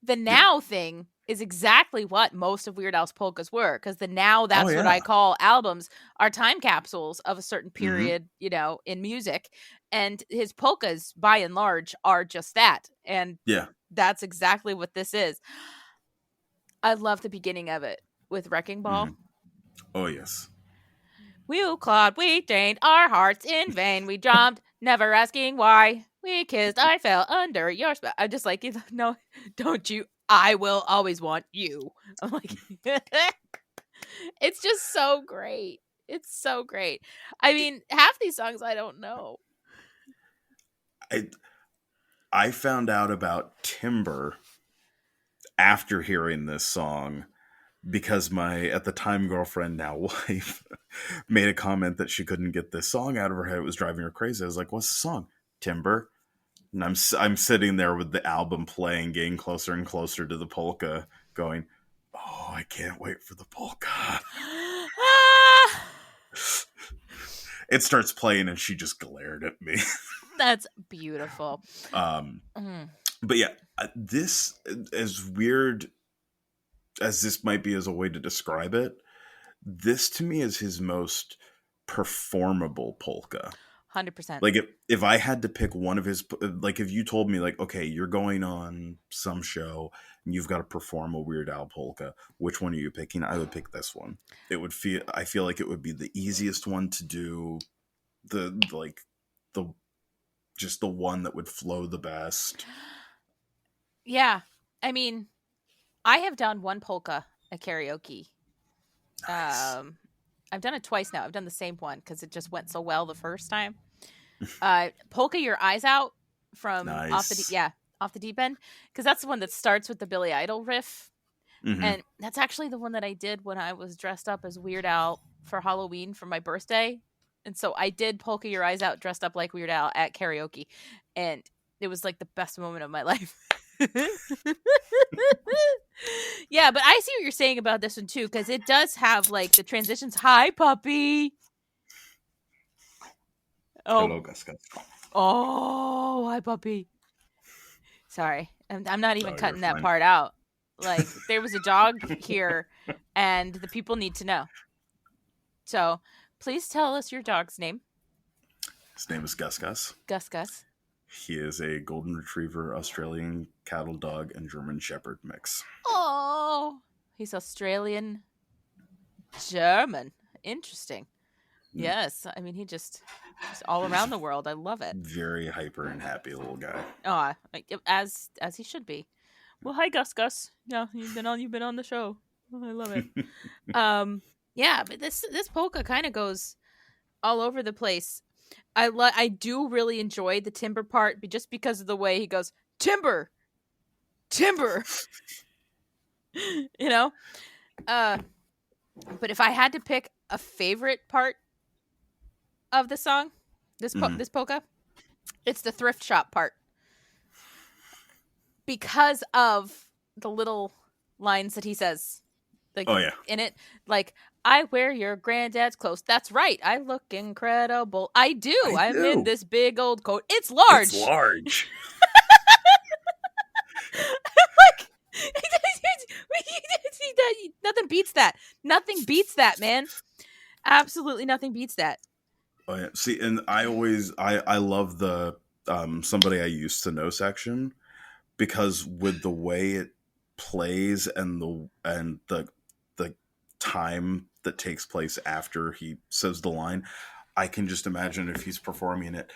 Speaker 1: the Now thing is exactly what most of Weird Al's polkas were, because the Now That's What I Call albums are time capsules of a certain period, you know, in music, and his polkas by and large are just that, and that's exactly what this is. I love the beginning of it with Wrecking Ball.
Speaker 6: Oh yes.
Speaker 1: We clawed, we drained our hearts in vain, we jumped, never asking why, we kissed, I fell under your spell. I'm just like, no, don't you, I will always want you. I'm like, it's just so great. It's so great. I mean, half these songs I don't know.
Speaker 6: I found out about Timber after hearing this song because my, at the time, girlfriend, now wife, made a comment that she couldn't get this song out of her head. It was driving her crazy. I was like, what's the song? Timber. And I'm sitting there with the album playing, getting closer and closer to the polka, going, oh, I can't wait for the polka. It starts playing and she just glared at me.
Speaker 1: That's beautiful.
Speaker 6: But yeah, this, as weird as this might be as a way to describe it, this to me is his most performable polka.
Speaker 1: 100%.
Speaker 6: Like if I had to pick one of his, like if you told me like, okay, you're going on some show and you've got to perform a Weird Al polka, which one are you picking? I would pick this one. I feel like it would be the easiest one to do, just the one that would flow the best.
Speaker 1: Yeah. I mean, I have done one polka at karaoke. Nice. I've done it twice now. I've done the same one because it just went so well the first time. Polka Your Eyes Out from Off the Deep End, because that's the one that starts with the Billy Idol riff. And that's actually the one that I did when I was dressed up as Weird Al for Halloween for my birthday. And so I did Polka Your Eyes Out dressed up like Weird Al at karaoke. And it was like the best moment of my life. Yeah, but I see what you're saying about this one too, because it does have like the transitions. Hi, puppy. Oh,
Speaker 6: Hello, Gus Gus.
Speaker 1: oh, hi, puppy. Sorry, I'm not even
Speaker 6: Oh,
Speaker 1: cutting
Speaker 6: you're
Speaker 1: that
Speaker 6: fine.
Speaker 1: part out. Like, there was a dog here, and the people need to know. So, please tell us your dog's name.
Speaker 6: His name is Gus Gus.
Speaker 1: Gus Gus.
Speaker 6: He is a golden retriever, Australian cattle dog, and German shepherd mix.
Speaker 1: Oh, he's Australian German. Interesting. Yes, I mean, he's all around the world. I love it.
Speaker 6: Very hyper and happy little guy.
Speaker 1: Oh, as he should be. Well, hi, Gus Gus. Yeah, you've been on the show. Oh, I love it. Yeah, but this polka kind of goes all over the place. I do really enjoy the timber part, but just because of the way he goes, timber. You know? But if I had to pick a favorite part of the song, this polka, it's the thrift shop part. Because of the little lines that he says. Like,
Speaker 6: Oh, yeah.
Speaker 1: in it, like, I wear your granddad's clothes. That's right. I look incredible. I do. I'm in this big old coat. It's large.
Speaker 6: It's large.
Speaker 1: Like, nothing beats that. Nothing beats that, man. Absolutely nothing beats that.
Speaker 6: Oh, yeah. See, and I love the somebody I used to know section, because with the way it plays and the time that takes place after he says the line, I can just imagine if he's performing it,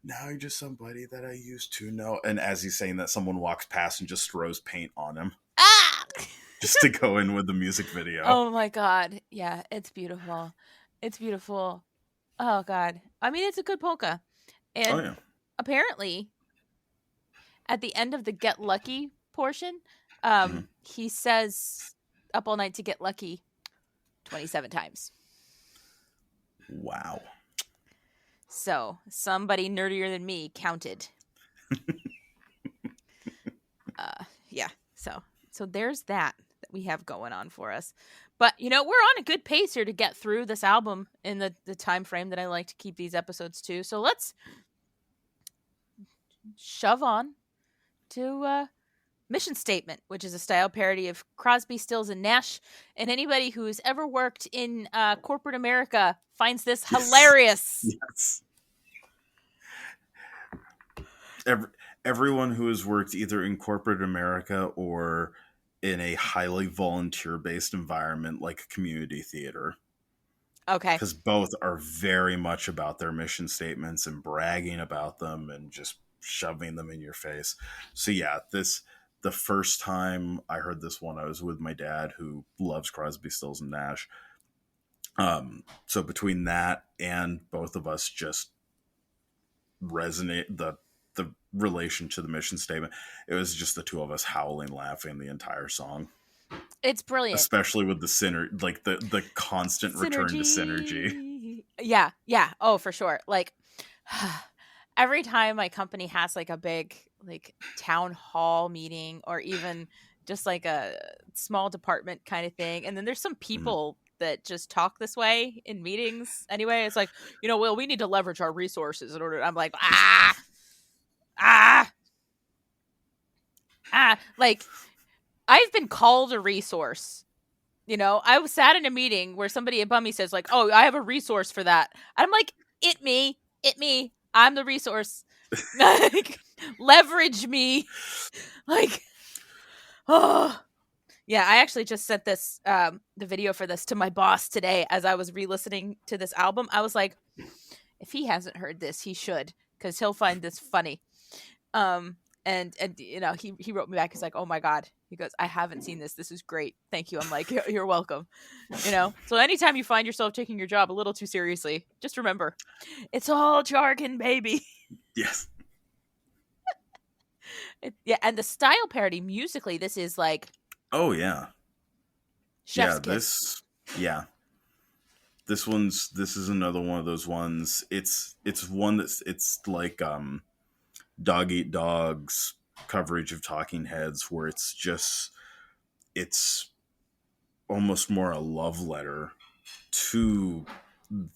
Speaker 6: now you're just somebody that I used to know, and as he's saying that, someone walks past and just throws paint on him.
Speaker 1: Ah!
Speaker 6: Just to go in with the music video.
Speaker 1: Oh my god. Yeah, it's beautiful. It's beautiful. Oh god. I mean, it's a good polka. And apparently at the end of the Get Lucky portion, he says Up All Night to Get Lucky 27 times.
Speaker 6: Wow.
Speaker 1: So, somebody nerdier than me counted. Yeah. So there's that we have going on for us. But, we're on a good pace here to get through this album in the time frame that I like to keep these episodes to. So let's shove on to Mission Statement, which is a style parody of Crosby, Stills, and Nash. And anybody who's ever worked in corporate America finds this hilarious.
Speaker 6: Yes. Everyone who has worked either in corporate America or in a highly volunteer-based environment like community theater.
Speaker 1: Okay.
Speaker 6: Because both are very much about their mission statements and bragging about them and just shoving them in your face. So yeah, the first time I heard this one, I was with my dad, who loves Crosby, Stills, and Nash. So between that and both of us just resonate the relation to the mission statement, it was just the two of us howling, laughing the entire song.
Speaker 1: It's brilliant,
Speaker 6: especially with the synergy, like the constant return to synergy.
Speaker 1: Yeah. Oh, for sure. Like every time my company has like a big like town hall meeting, or even just like a small department kind of thing, and then there's some people that just talk this way in meetings anyway. It's like, well, we need to leverage our resources in order. I'm like, like, I've been called a resource. I was sat in a meeting where somebody above me says like, oh, I have a resource for that. I'm like, it me. I'm the resource. Like, leverage me. Like, oh. Yeah, I actually just sent this, the video for this to my boss today as I was re-listening to this album. I was like, if he hasn't heard this, he should, because he'll find this funny. And he wrote me back. He's like, oh my God. He goes, I haven't seen this. This is great. Thank you. I'm like, you're welcome. So anytime you find yourself taking your job a little too seriously, just remember, it's all jargon, baby.
Speaker 6: Yes.
Speaker 1: And the style parody musically, this is like,
Speaker 6: oh yeah.
Speaker 1: chef's kiss.
Speaker 6: Yeah. This is another one of those ones. It's one it's like Dog Eat Dog's coverage of Talking Heads, where it's almost more a love letter to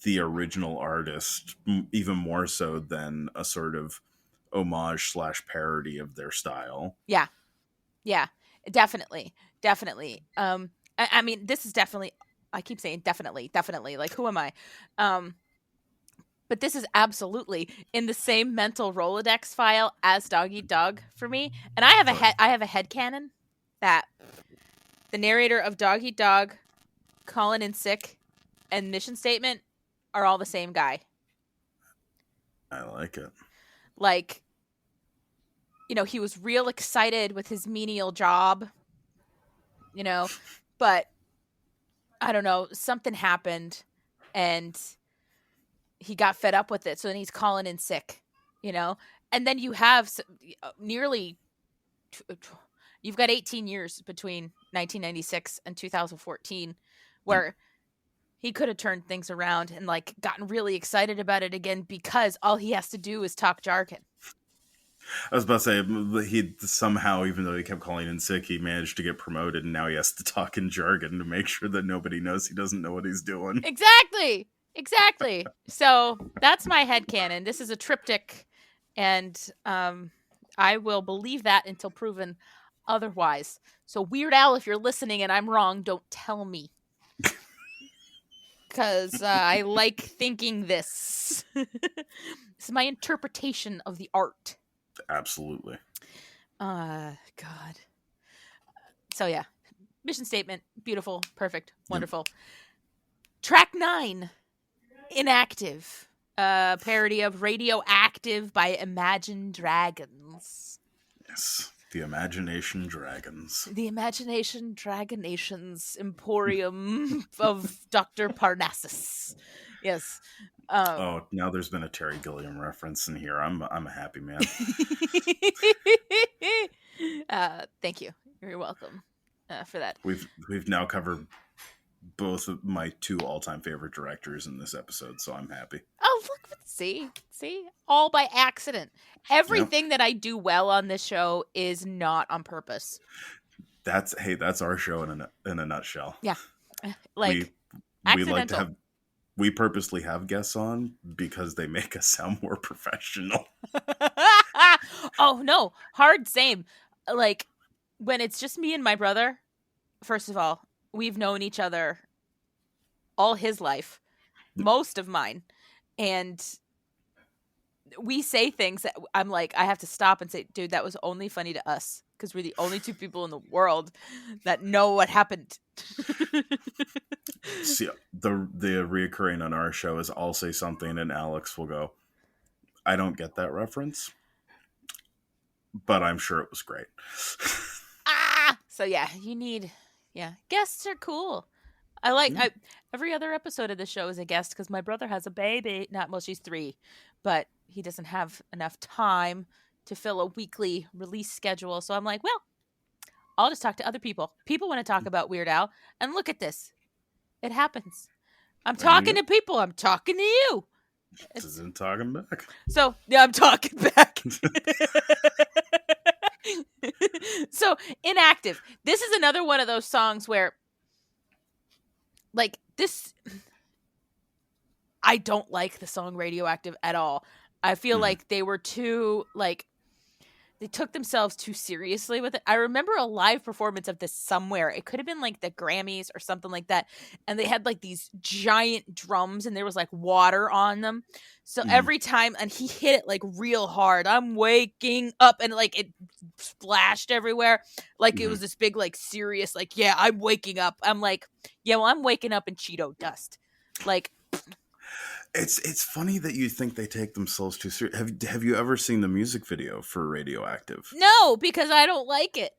Speaker 6: the original artist, even more so than a sort of homage / parody of their style.
Speaker 1: Yeah, definitely. I mean, this is definitely. I keep saying definitely. Like, who am I? But this is absolutely in the same mental Rolodex file as Dog Eat Dog for me. And I have a headcanon that the narrator of Dog Eat Dog, Calling in Sick, and Mission Statement are all the same guy.
Speaker 6: I like it.
Speaker 1: Like, he was real excited with his menial job, but I don't know, something happened and he got fed up with it. So then he's calling in sick, and then you have you've got 18 years between 1996 and 2014 where he could have turned things around and like gotten really excited about it again, because all he has to do is talk jargon.
Speaker 6: I was about to say, he somehow, even though he kept calling in sick, he managed to get promoted, and now he has to talk in jargon to make sure that nobody knows he doesn't know what he's doing.
Speaker 1: Exactly. So that's my headcanon. This is a triptych, and I will believe that until proven otherwise. So Weird Al, if you're listening and I'm wrong, don't tell me. Because I like thinking this. This is my interpretation of the art.
Speaker 6: Absolutely.
Speaker 1: God. So yeah, Mission Statement, beautiful, perfect, wonderful. Track 9, Inactive, parody of Radioactive by Imagine Dragons.
Speaker 6: Yes, the Imagination Dragons.
Speaker 1: The Imagination Dragonations Emporium of Dr. Parnassus. Yes.
Speaker 6: Now there's been a Terry Gilliam reference in here. I'm a happy man.
Speaker 1: Thank you. You're welcome for that.
Speaker 6: We've now covered both of my 2 all-time favorite directors in this episode, so I'm happy.
Speaker 1: Oh, look! See, all by accident. Everything that I do well on this show is not on purpose.
Speaker 6: That's our show in a nutshell.
Speaker 1: Yeah,
Speaker 6: we like to have. We purposely have guests on because they make us sound more professional.
Speaker 1: Oh, no. Hard same. Like, when it's just me and my brother, first of all, we've known each other all his life, most of mine. And we say things that I'm like, I have to stop and say, dude, that was only funny to us because we're the only 2 people in the world that know what happened.
Speaker 6: See, the reoccurring on our show is I'll say something and Alex will go, I don't get that reference, but I'm sure it was great.
Speaker 1: So yeah, guests are cool. I like every other episode of the show is a guest because my brother has a baby. She's 3, but he doesn't have enough time to fill a weekly release schedule. So I'm like, well, I'll just talk to other people. People want to talk about Weird Al, and look at this. It happens. I'm talking to people. I'm talking to you.
Speaker 6: This isn't talking back.
Speaker 1: So, yeah, I'm talking back. So, Inactive. This is another one of those songs where, like, this... I don't like the song Radioactive at all. I feel like they were too, like... They took themselves too seriously with it. I remember a live performance of this somewhere. It could have been like the Grammys or something like that. And they had like these giant drums and there was like water on them. So every time, and he hit it like real hard. I'm waking up, and like it splashed everywhere. Like it was this big, like serious, like, yeah, I'm waking up. I'm like, yeah, well, I'm waking up in Cheeto dust. Like,
Speaker 6: It's funny that you think they take themselves too serious. Have you ever seen the music video for Radioactive?
Speaker 1: No, because I don't like it.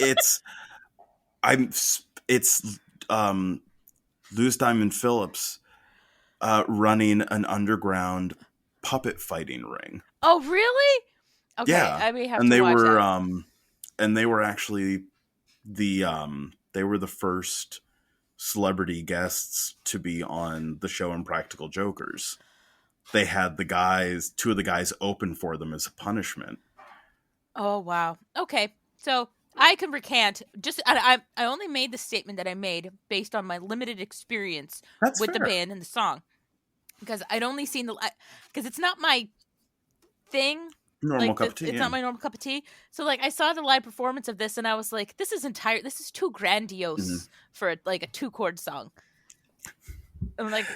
Speaker 6: It's Luz Diamond Phillips running an underground puppet fighting ring.
Speaker 1: Oh, really? Okay,
Speaker 6: yeah,
Speaker 1: I may have
Speaker 6: and
Speaker 1: to
Speaker 6: they
Speaker 1: watch
Speaker 6: were
Speaker 1: that.
Speaker 6: and they were actually they were the first celebrity guests to be on the show Impractical Jokers. They had two of the guys open for them as a punishment.
Speaker 1: Oh, wow. Okay. So I can recant. I only made the statement that I made based on my limited experience
Speaker 6: That's
Speaker 1: with the
Speaker 6: fair.
Speaker 1: band and the song. Because I'd only seen because it's not my thing.
Speaker 6: Normal cup of tea.
Speaker 1: It's
Speaker 6: yeah.
Speaker 1: not my normal cup of tea. So like I saw the live performance of this and I was like, this is too grandiose for a 2-chord song. I'm like,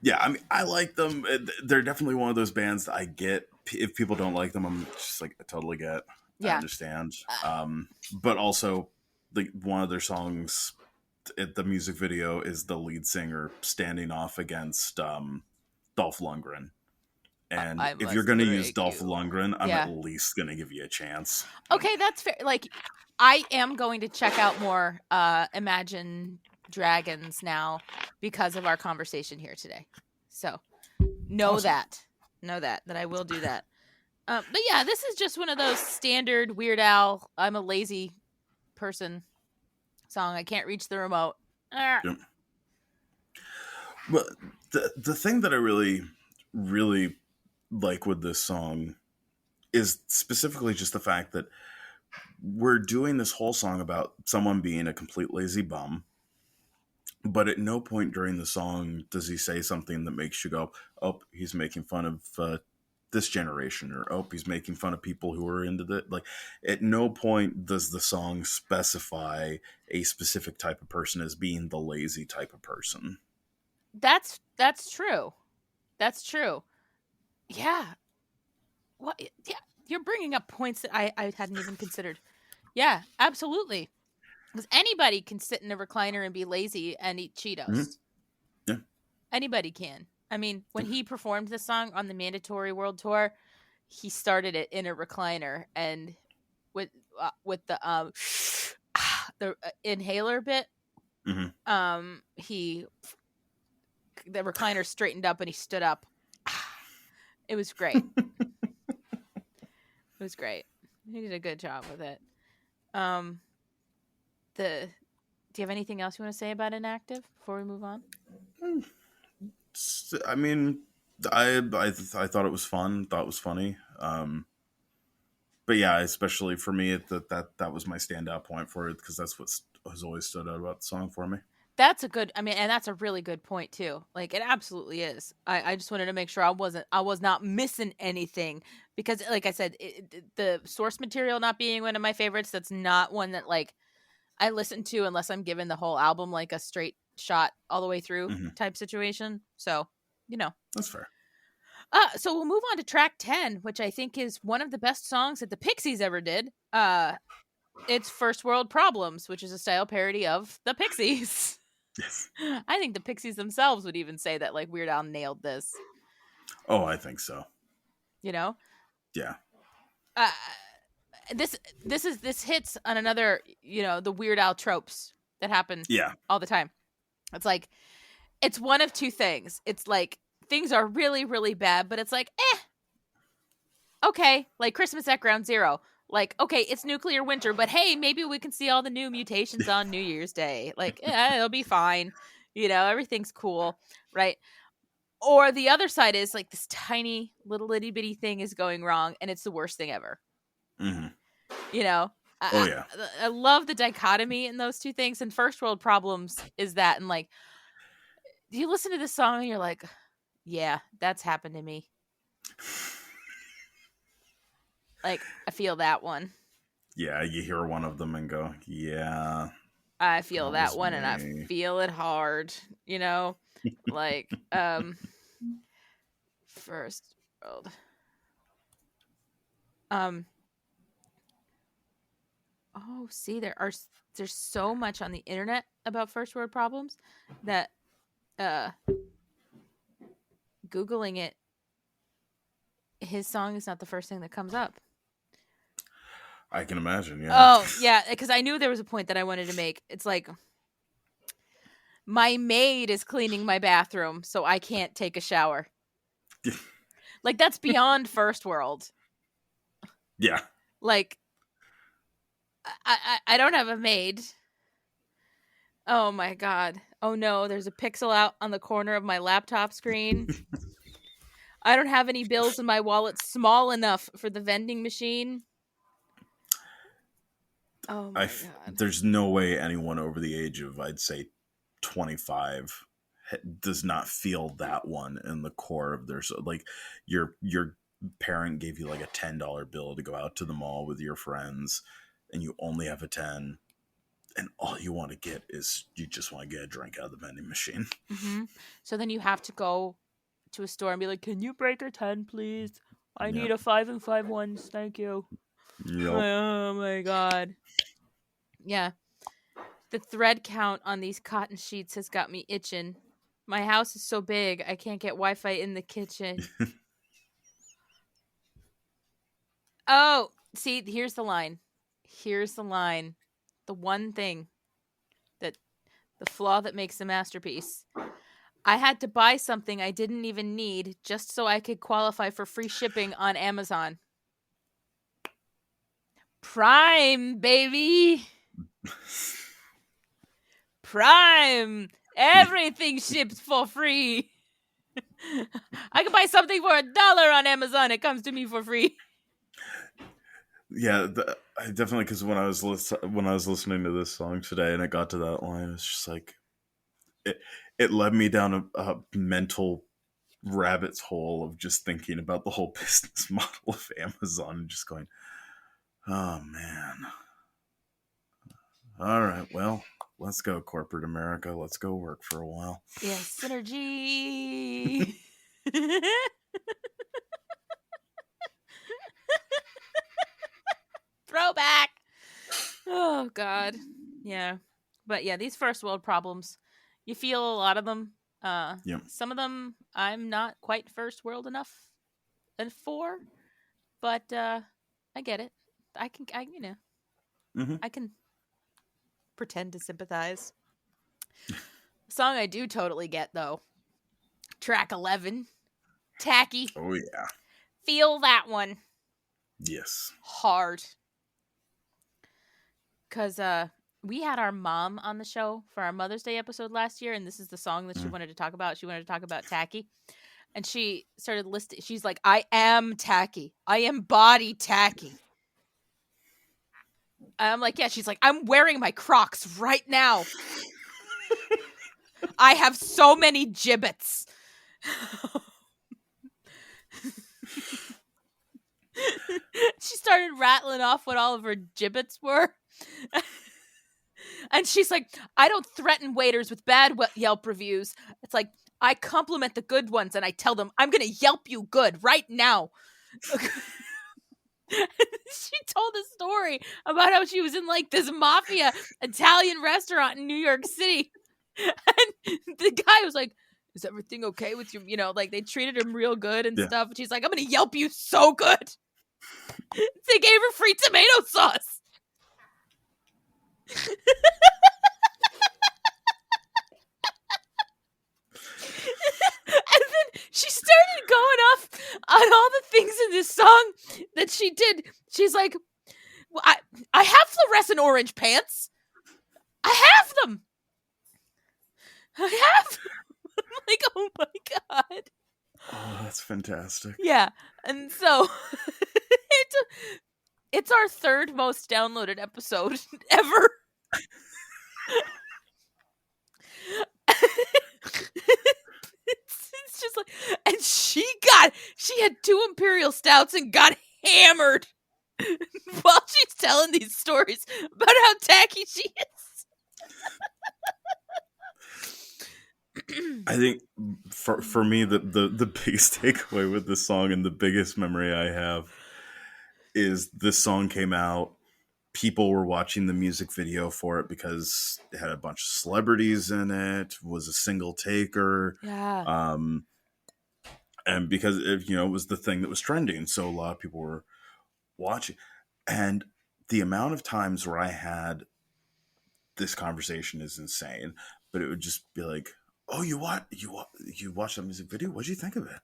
Speaker 6: yeah, I mean, I like them. They're definitely one of those bands that I get. If people don't like them, I'm just like, I totally get. I understand. But also, one of their songs, the music video is the lead singer standing off against Dolph Lundgren. And if you're going to use Dolph Lundgren, I'm at least going to give you a chance.
Speaker 1: Okay, that's fair. Like, I am going to check out more Imagine Dragons now because of our conversation here today. So, know that I will do that. But yeah, this is just one of those standard Weird Al, I'm a lazy person song. I can't reach the remote.
Speaker 6: Yep. But the thing that I really, really like with this song is specifically just the fact that we're doing this whole song about someone being a complete lazy bum, but at no point during the song does he say something that makes you go, oh, he's making fun of this generation, or oh, he's making fun of people who are into that. Like, at no point does the song specify a specific type of person as being the lazy type of person.
Speaker 1: That's true. That's true. Yeah. What? Yeah, you're bringing up points that I hadn't even considered. Yeah, absolutely. Because anybody can sit in a recliner and be lazy and eat Cheetos.
Speaker 6: Mm-hmm. Yeah.
Speaker 1: Anybody can. I mean, when he performed this song on the Mandatory World Tour, he started it in a recliner, and with the the inhaler bit, the recliner straightened up and he stood up. It was great. It was great. He did a good job with it. Do you have anything else you want to say about Inactive before we move on?
Speaker 6: I mean, I thought it was fun. Thought it was funny. But yeah, especially for me, that was my standout point for it, because that's what has always stood out about the song for me.
Speaker 1: That's a good. I mean, and that's a really good point too. Like, it absolutely is. I just wanted to make sure I was not missing anything, because, like I said, the source material not being one of my favorites. That's not one that like I listen to unless I'm given the whole album like a straight shot all the way through type situation. So,
Speaker 6: that's fair.
Speaker 1: So we'll move on to track 10, which I think is one of the best songs that the Pixies ever did. It's First World Problems, which is a style parody of the Pixies.
Speaker 6: Yes.
Speaker 1: I think the Pixies themselves would even say that like Weird Al nailed this.
Speaker 6: Oh, I think so.
Speaker 1: Yeah. This hits on another, the Weird Al tropes that happen all the time. It's like, it's one of two things. It's like things are really, really bad, but it's like, okay, like Christmas at Ground Zero. Like, okay, it's nuclear winter, but hey, maybe we can see all the new mutations on New Year's Day. Like, it'll be fine. Everything's cool, right? Or the other side is like this tiny little itty bitty thing is going wrong, and it's the worst thing ever.
Speaker 6: Mm-hmm.
Speaker 1: I love the dichotomy in those two things. And First World Problems is that, and like, you listen to this song and you're like, yeah, that's happened to me. Like, I feel that one.
Speaker 6: Yeah, you hear one of them and go, yeah.
Speaker 1: I feel that one, and I feel it hard, like, First World. See, there's so much on the internet about First World Problems that Googling it, his song is not the first thing that comes up.
Speaker 6: I can imagine, yeah.
Speaker 1: Oh, yeah, because I knew there was a point that I wanted to make. It's like, my maid is cleaning my bathroom, so I can't take a shower. Like, that's beyond First World.
Speaker 6: Yeah.
Speaker 1: Like, I don't have a maid. Oh my god. Oh no, there's a pixel out on the corner of my laptop screen. I don't have any bills in my wallet small enough for the vending machine. Oh my god.
Speaker 6: There's no way anyone over the age of, I'd say, 25 does not feel that one in the core of their, like, your parent gave you like a $10 bill to go out to the mall with your friends, and you only have a 10, and all you want to get is, you just want to get a drink out of the vending machine.
Speaker 1: Mm-hmm. So then you have to go to a store and be like, "Can you break a 10, please? I need a 5 and 5 ones, thank you."
Speaker 6: Yep.
Speaker 1: Oh my god. Yeah. The thread count on these cotton sheets has got me itching. My house is so big, I can't get Wi-Fi in the kitchen. Oh, see, here's the line. Here's the line. The one thing the flaw that makes a masterpiece. I had to buy something I didn't even need just so I could qualify for free shipping on Amazon. Prime, baby. Prime. Everything ships for free. I can buy something for $1 on Amazon. It comes to me for free.
Speaker 6: Yeah, I definitely, because when I was listening to this song today and it got to that line, it's just like it led me down a mental rabbit's hole of just thinking about the whole business model of Amazon and just going, oh man. All right, well, let's go, corporate America. Let's go work for a while.
Speaker 1: Yes, synergy. Throwback. Oh god. Yeah. But yeah, these first world problems, you feel a lot of them.
Speaker 6: Yep.
Speaker 1: Some of them I'm not quite first world enough for, but I get it. I can pretend to sympathize. The song I do totally get though. Track 11. Tacky.
Speaker 6: Oh yeah.
Speaker 1: Feel that one.
Speaker 6: Yes.
Speaker 1: Hard. Because we had our mom on the show for our Mother's Day episode last year, and this is the song that she wanted to talk about. She wanted to talk about Tacky. And she started listing, she's like, I am Tacky. I embody Tacky. I'm like, yeah. She's like, I'm wearing my Crocs right now. I have so many gibbets. She started rattling off what all of her gibbets were. And she's like, I don't threaten waiters with bad Yelp reviews. It's like, I compliment the good ones and I tell them, I'm going to Yelp you good right now. She told a story about how she was in like this mafia Italian restaurant in New York City. And the guy was like, is everything okay with you? You know, like they treated him real good and stuff. And she's like, I'm going to Yelp you so good. They gave her free tomato sauce. And then she started going off on all the things in this song that she did. She's like, well, I have fluorescent orange pants. I have them. I have them. I'm like, oh my god.
Speaker 6: Oh, that's fantastic.
Speaker 1: Yeah. And so it's our third most downloaded episode ever. It's just like, and she had 2 Imperial Stouts and got hammered while she's telling these stories about how tacky she is.
Speaker 6: I think for me, the biggest takeaway with this song and the biggest memory I have is this song came out. People were watching the music video for it because it had a bunch of celebrities in it, was a single taker.
Speaker 1: Yeah.
Speaker 6: And because it was the thing that was trending. So a lot of people were watching. And the amount of times where I had this conversation is insane, but it would just be like, oh, you watched that music video? What'd you think of it?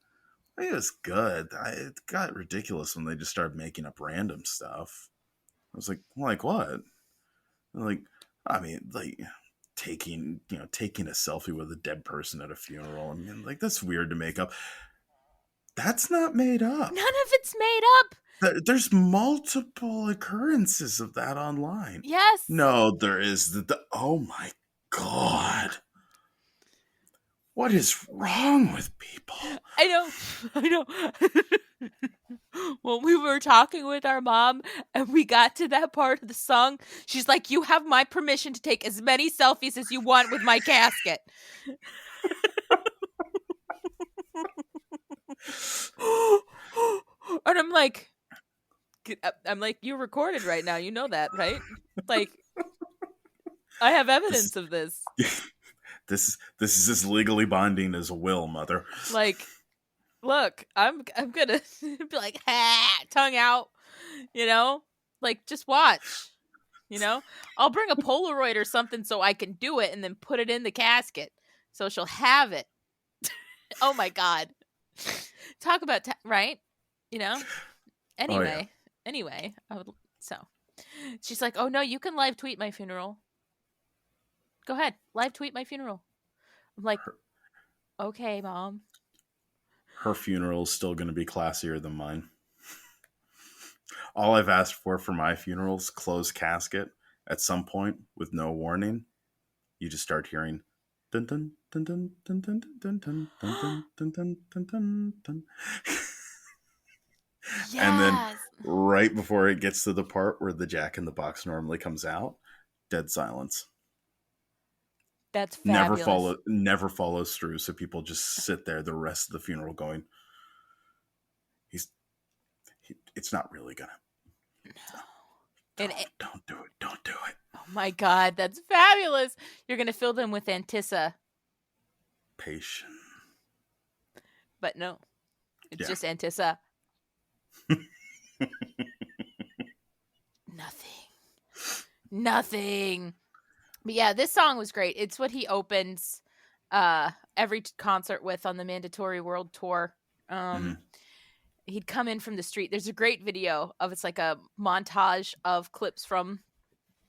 Speaker 6: It was good. It got ridiculous when they just started making up random stuff. I was like what? And like, I mean, like, taking a selfie with a dead person at a funeral. I mean, like, that's weird to make up. That's not made up.
Speaker 1: None of it's made up.
Speaker 6: There's multiple occurrences of that online.
Speaker 1: Yes.
Speaker 6: No, there is. Oh my God. What is wrong with people?
Speaker 1: I know. When we were talking with our mom and we got to that part of the song, she's like, "You have my permission to take as many selfies as you want with my casket." And I'm like, "You're recorded right now. You know that, right? Like, I have evidence of this."
Speaker 6: This is as legally binding as a will, mother.
Speaker 1: Like, look, I'm gonna be like, ha, tongue out, like, just watch, I'll bring a Polaroid or something so I can do it and then put it in the casket so she'll have it. Oh my God. Talk about, right? Anyway, so she's like, "Oh no, you can live tweet my funeral. Go ahead, live tweet my funeral." I'm like, "Okay, Mom."
Speaker 6: Her funeral is still going to be classier than mine. All I've asked for my funeral is closed casket at some point with no warning. You just start hearing dun dun dun dun dun dun dun dun dun dun dun dun dun dun.
Speaker 1: Yes.
Speaker 6: And then right before it gets to the part where the Jack in the Box normally comes out, dead silence.
Speaker 1: That's fabulous.
Speaker 6: Never follows through, so people just sit there the rest of the funeral going, it's not really gonna. No. Don't do it.
Speaker 1: Oh my God, that's fabulous. You're gonna fill them with Antissa.
Speaker 6: Patient.
Speaker 1: But no, it's just Antissa. Nothing. But yeah, this song was great. It's what he opens every concert with on the Mandatory World Tour. He'd come in from the street. There's a great video of, it's like a montage of clips from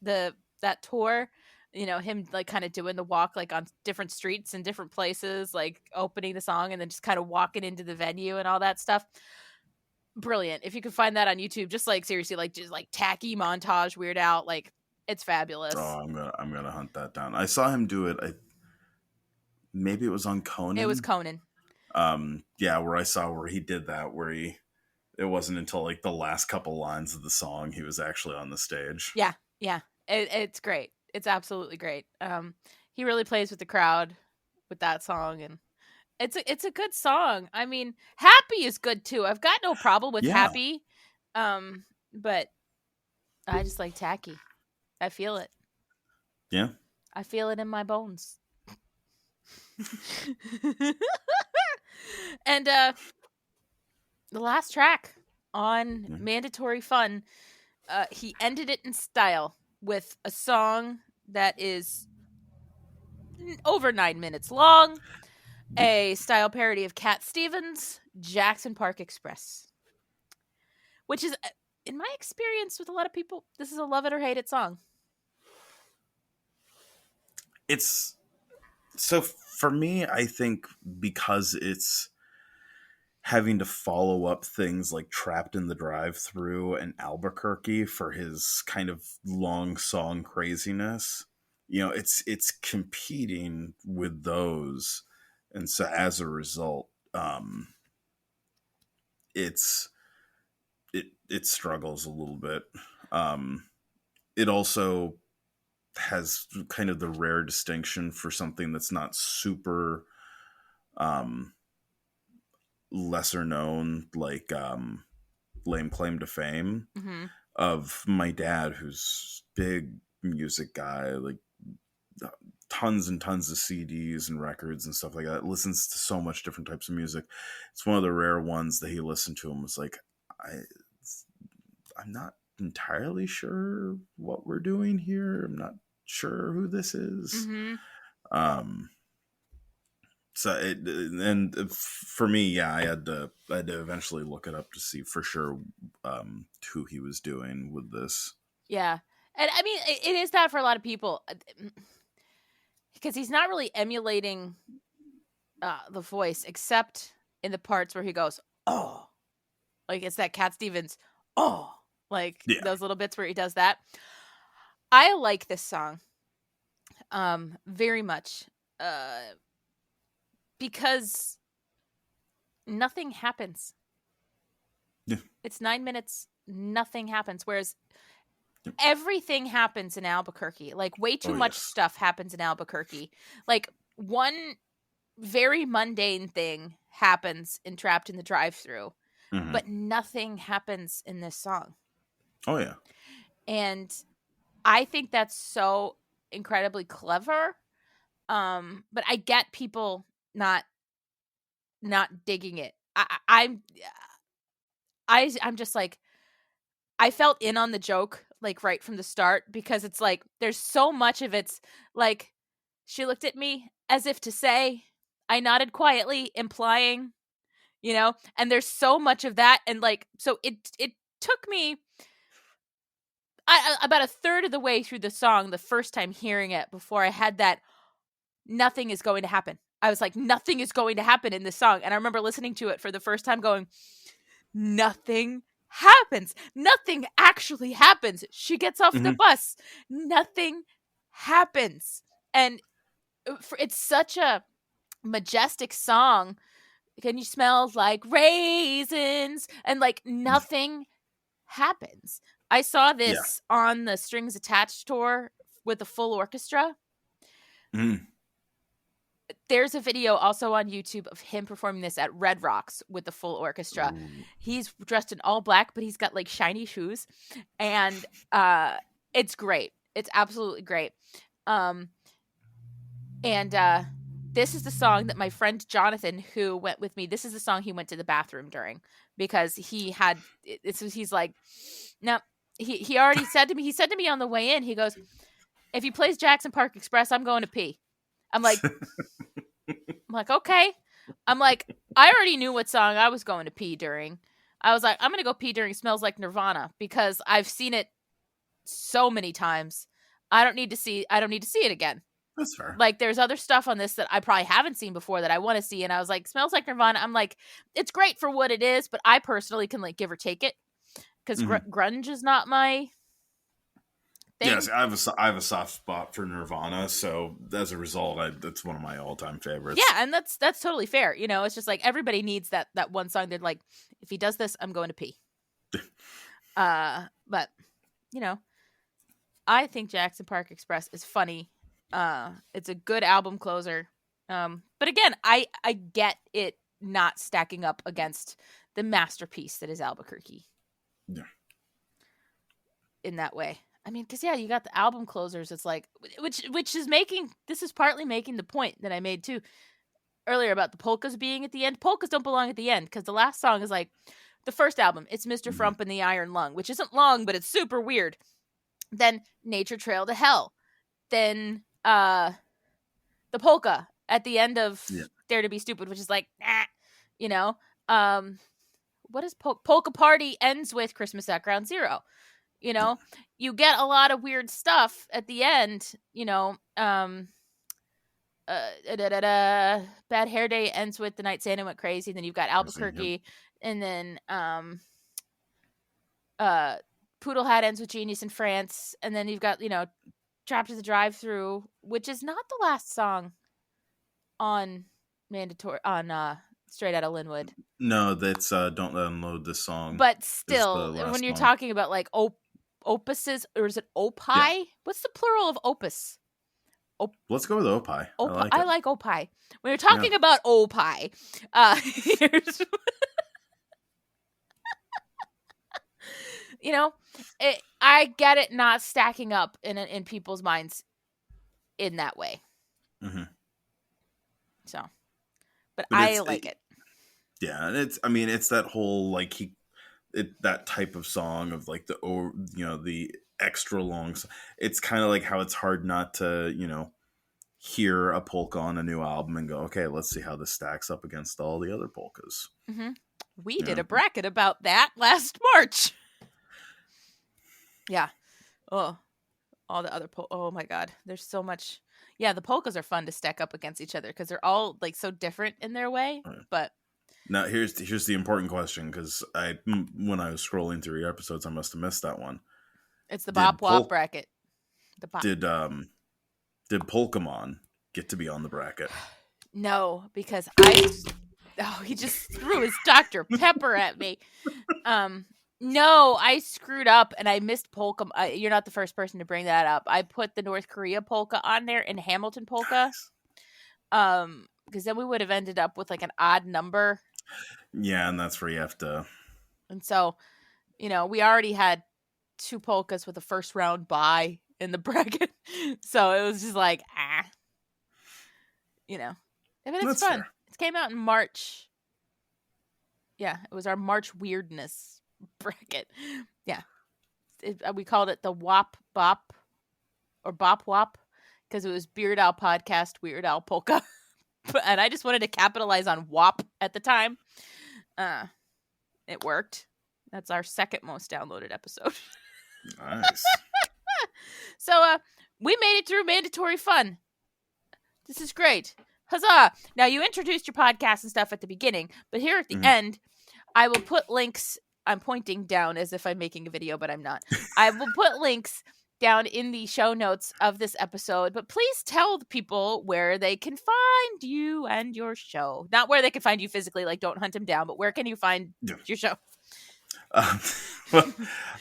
Speaker 1: that tour. Him like kind of doing the walk like on different streets and different places, like opening the song and then just kind of walking into the venue and all that stuff. Brilliant. If you can find that on YouTube, just like seriously, like just like tacky montage Weird Al, like it's fabulous.
Speaker 6: Oh, I'm gonna hunt that down. I saw him do it. Maybe it was on Conan.
Speaker 1: It was Conan.
Speaker 6: Where I saw where he did that, it wasn't until like the last couple lines of the song he was actually on the stage.
Speaker 1: Yeah. It's great. It's absolutely great. He really plays with the crowd with that song, and it's a good song. I mean, Happy is good too. I've got no problem with Happy, but I just like Tacky. I feel it.
Speaker 6: Yeah.
Speaker 1: I feel it in my bones. And the last track on Mandatory Fun, he ended it in style with a song that is over 9 minutes long, a style parody of Cat Stevens' Jackson Park Express, which is, in my experience with a lot of people, this is a love it or hate it song.
Speaker 6: It's so for me, I think because it's having to follow up things like Trapped in the Drive-Thru and Albuquerque for his kind of long song craziness, it's competing with those. And so as a result, it struggles a little bit. It also has kind of the rare distinction for something that's not super lesser known, like Lame Claim to Fame, of my dad, who's big music guy, like tons and tons of CDs and records and stuff like that, listens to so much different types of music. It's one of the rare ones that he listened to and was like, I'm not entirely sure what we're doing here. I'm not sure who this is. And for me, I had to eventually look it up to see for sure who he was doing with this.
Speaker 1: Yeah. And I mean, it is that for a lot of people. because he's not really emulating the voice except in the parts where he goes, oh, like it's that Cat Stevens, oh, like those little bits where he does that. I like this song very much because nothing happens.
Speaker 6: Yeah.
Speaker 1: It's 9 minutes, nothing happens, whereas everything happens in Albuquerque. Like way too much stuff happens in Albuquerque. Like one very mundane thing happens in Trapped in the Drive-Thru, but nothing happens in this song.
Speaker 6: Oh yeah.
Speaker 1: And I think that's so incredibly clever. But I get people not digging it. I'm just like, I felt in on the joke like right from the start, because it's like there's so much of it's like she looked at me as if to say, I nodded quietly, implying, you know, and there's so much of that, and like so it took me about a third of the way through the song the first time hearing it before I had that nothing is going to happen. I was like, nothing is going to happen in this song, and I remember listening to it for the first time going, nothing happens. Nothing actually happens. She gets off the bus. Nothing happens. And it's such a majestic song. Can you smell like raisins? And like nothing happens. I saw this on the Strings Attached tour with the full orchestra. There's a video also on YouTube of him performing this at Red Rocks with the full orchestra. Ooh. He's dressed in all black, but he's got like shiny shoes, and it's great. It's absolutely great. This is the song that my friend Jonathan, who went with me, this is the song he went to the bathroom during, because he had he's like, no, he already said to me, on the way in, he goes, if he plays Jackson Park Express, I'm going to pee. I'm like, okay. I'm like, I already knew what song I was going to pee during. I was like, I'm going to go pee during Smells Like Nirvana, because I've seen it so many times. I don't need to see it again.
Speaker 6: That's fair.
Speaker 1: Like, there's other stuff on this that I probably haven't seen before that I want to see. And I was like, Smells Like Nirvana. I'm like, it's great for what it is, but I personally can like give or take it, because grunge is not my thing.
Speaker 6: Yes, I have a soft spot for Nirvana, so as a result, that's one of my all-time favorites.
Speaker 1: Yeah, and that's totally fair. You know, it's just like everybody needs that one song. They're like, if he does this, I'm going to pee. But you know, I think Jackson Park Express is funny. It's a good album closer. But again, I get it not stacking up against the masterpiece that is Albuquerque.
Speaker 6: Yeah.
Speaker 1: In that way. I mean, because you got the album closers. It's like, which is this is partly making the point that I made too earlier about the polkas being at the end. Polkas don't belong at the end, because the last song is like the first album. It's Mr. Frump and the Iron Lung, which isn't long, but it's super weird. Then Nature Trail to Hell. Then the polka at the end of Dare to Be Stupid, which is like, you know, what is Polka Party ends with Christmas at Ground Zero. You know, you get a lot of weird stuff at the end, you know, Bad Hair Day ends with The Night Santa Went Crazy. Then you've got Albuquerque, and then Poodle Hat ends with Genius in France. And then you've got, you know, Trapped in the Drive-Thru, which is not the last song on Straight Outta Linwood.
Speaker 6: No, that's Don't Let 'Em Load This Song.
Speaker 1: But still, when you're talking about like opuses, or is it opie? Yeah. What's the plural of opus?
Speaker 6: Let's go with opie.
Speaker 1: I like opie. When you're talking about opie, here's you know, I get it not stacking up in people's minds in that way. So, but I like it.
Speaker 6: Yeah, and it's that whole like that type of song of like the extra long. It's kind of like how it's hard not to hear a polka on a new album and go, okay, let's see how this stacks up against all the other polkas.
Speaker 1: We did a bracket about that last March. Yeah. Oh, all the other oh my God, there's so much. Yeah, the polkas are fun to stack up against each other because they're all like so different in their way.
Speaker 6: Right.
Speaker 1: But
Speaker 6: Now here's the important question, because when I was scrolling through your episodes, I must have missed that one.
Speaker 1: it's the
Speaker 6: Did
Speaker 1: bop wop
Speaker 6: Pol-
Speaker 1: bracket. The bop.
Speaker 6: Did Polkamon get to be on the bracket?
Speaker 1: No, because he just threw his Dr. Pepper at me. No, I screwed up and I missed polka. You're not the first person to bring that up. I put the North Korea polka on there and Hamilton polka. Because then we would have ended up with like an odd number.
Speaker 6: Yeah, and that's where you have to.
Speaker 1: And so, we already had 2 polkas with a first round bye in the bracket. So it was just like, I mean, it's
Speaker 6: That's
Speaker 1: fun.
Speaker 6: fair.
Speaker 1: It came out in March. Yeah, it was our March weirdness bracket. Yeah. We called it the Wop Bop or Bop Wop because it was Beard Owl Podcast, Weird Owl Polka. And I just wanted to capitalize on WAP at the time. It worked. That's our second most downloaded episode.
Speaker 6: Nice.
Speaker 1: So we made it through mandatory fun. This is great. Huzzah! Now you introduced your podcast and stuff at the beginning, but here at the end, I will put links. I'm pointing down as if I'm making a video, but I'm not. I will put links down in the show notes of this episode, but please tell the people where they can find you and your show. Not where they can find you physically, like don't hunt them down, but where can you find your show?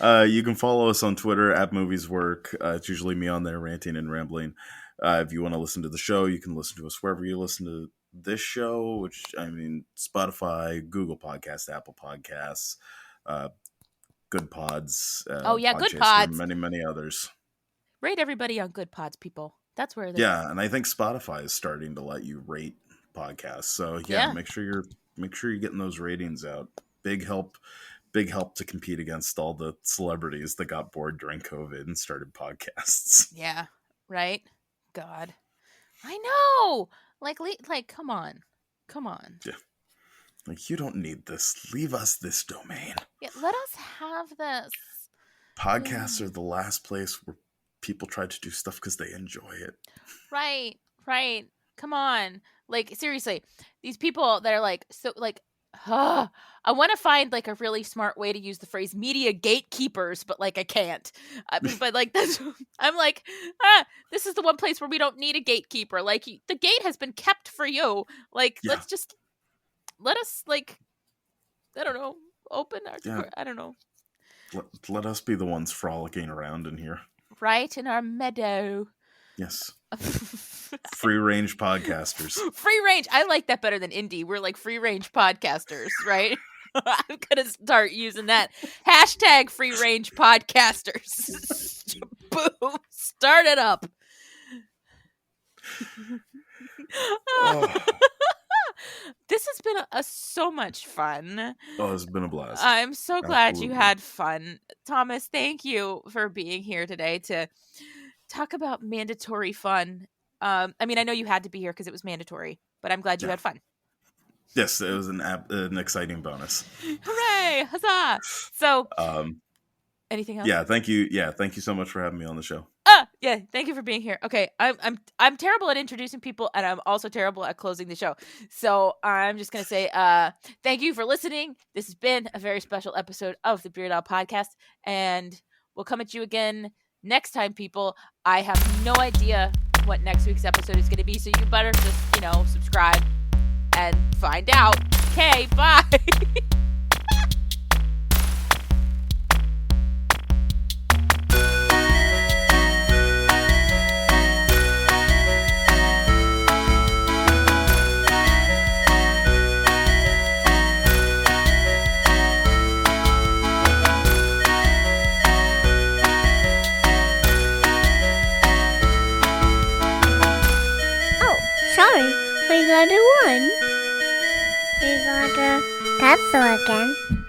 Speaker 6: You can follow us on Twitter at movieswork. It's usually me on there ranting and rambling. If you want to listen to the show, you can listen to us wherever you listen to this show, which I mean, Spotify, Google Podcasts, Apple Podcasts, Good Pods.
Speaker 1: Good Pods.
Speaker 6: Many, many others.
Speaker 1: Rate everybody on Good Pods, people. That's where they're.
Speaker 6: Yeah, and I think Spotify is starting to let you rate podcasts. So yeah. make sure you're getting those ratings out. Big help to compete against all the celebrities that got bored during COVID and started podcasts.
Speaker 1: Yeah, right? God. I know. Like come on.
Speaker 6: Yeah. Like, you don't need this. Leave us this domain.
Speaker 1: Yeah, let us have this.
Speaker 6: Podcasts are the last place where people try to do stuff because they enjoy it.
Speaker 1: Right. Come on. Like, seriously, these people that are like, so like, I want to find like a really smart way to use the phrase media gatekeepers, but like I can't. But like that's, I'm like, this is the one place where we don't need a gatekeeper. Like the gate has been kept for you. Like let us like, I don't know, open our door. I don't know.
Speaker 6: Let us be the ones frolicking around in here.
Speaker 1: Right in our meadow.
Speaker 6: Yes. Free range podcasters.
Speaker 1: Free range. I like that better than indie. We're like free range podcasters, right? I'm going to start using that. Hashtag free range podcasters. Boom. Start it up. This has been so much fun.
Speaker 6: Oh, it's been a blast.
Speaker 1: I'm so glad you had fun. Thomas, thank you for being here today to talk about mandatory fun. I mean, I know you had to be here because it was mandatory, but I'm glad you had fun.
Speaker 6: Yes, it was an exciting bonus.
Speaker 1: Hooray! Huzzah! So, anything else?
Speaker 6: Yeah, thank you. Yeah, thank you so much for having me on the show.
Speaker 1: Yeah, thank you for being here. Okay, I'm terrible at introducing people, and I'm also terrible at closing the show. So I'm just gonna say, thank you for listening. This has been a very special episode of the Beard Owl Podcast, and we'll come at you again next time, people. I have no idea what next week's episode is gonna be, so you better just subscribe and find out. Okay, bye.
Speaker 5: Sorry, we got a one. We got a pencil again.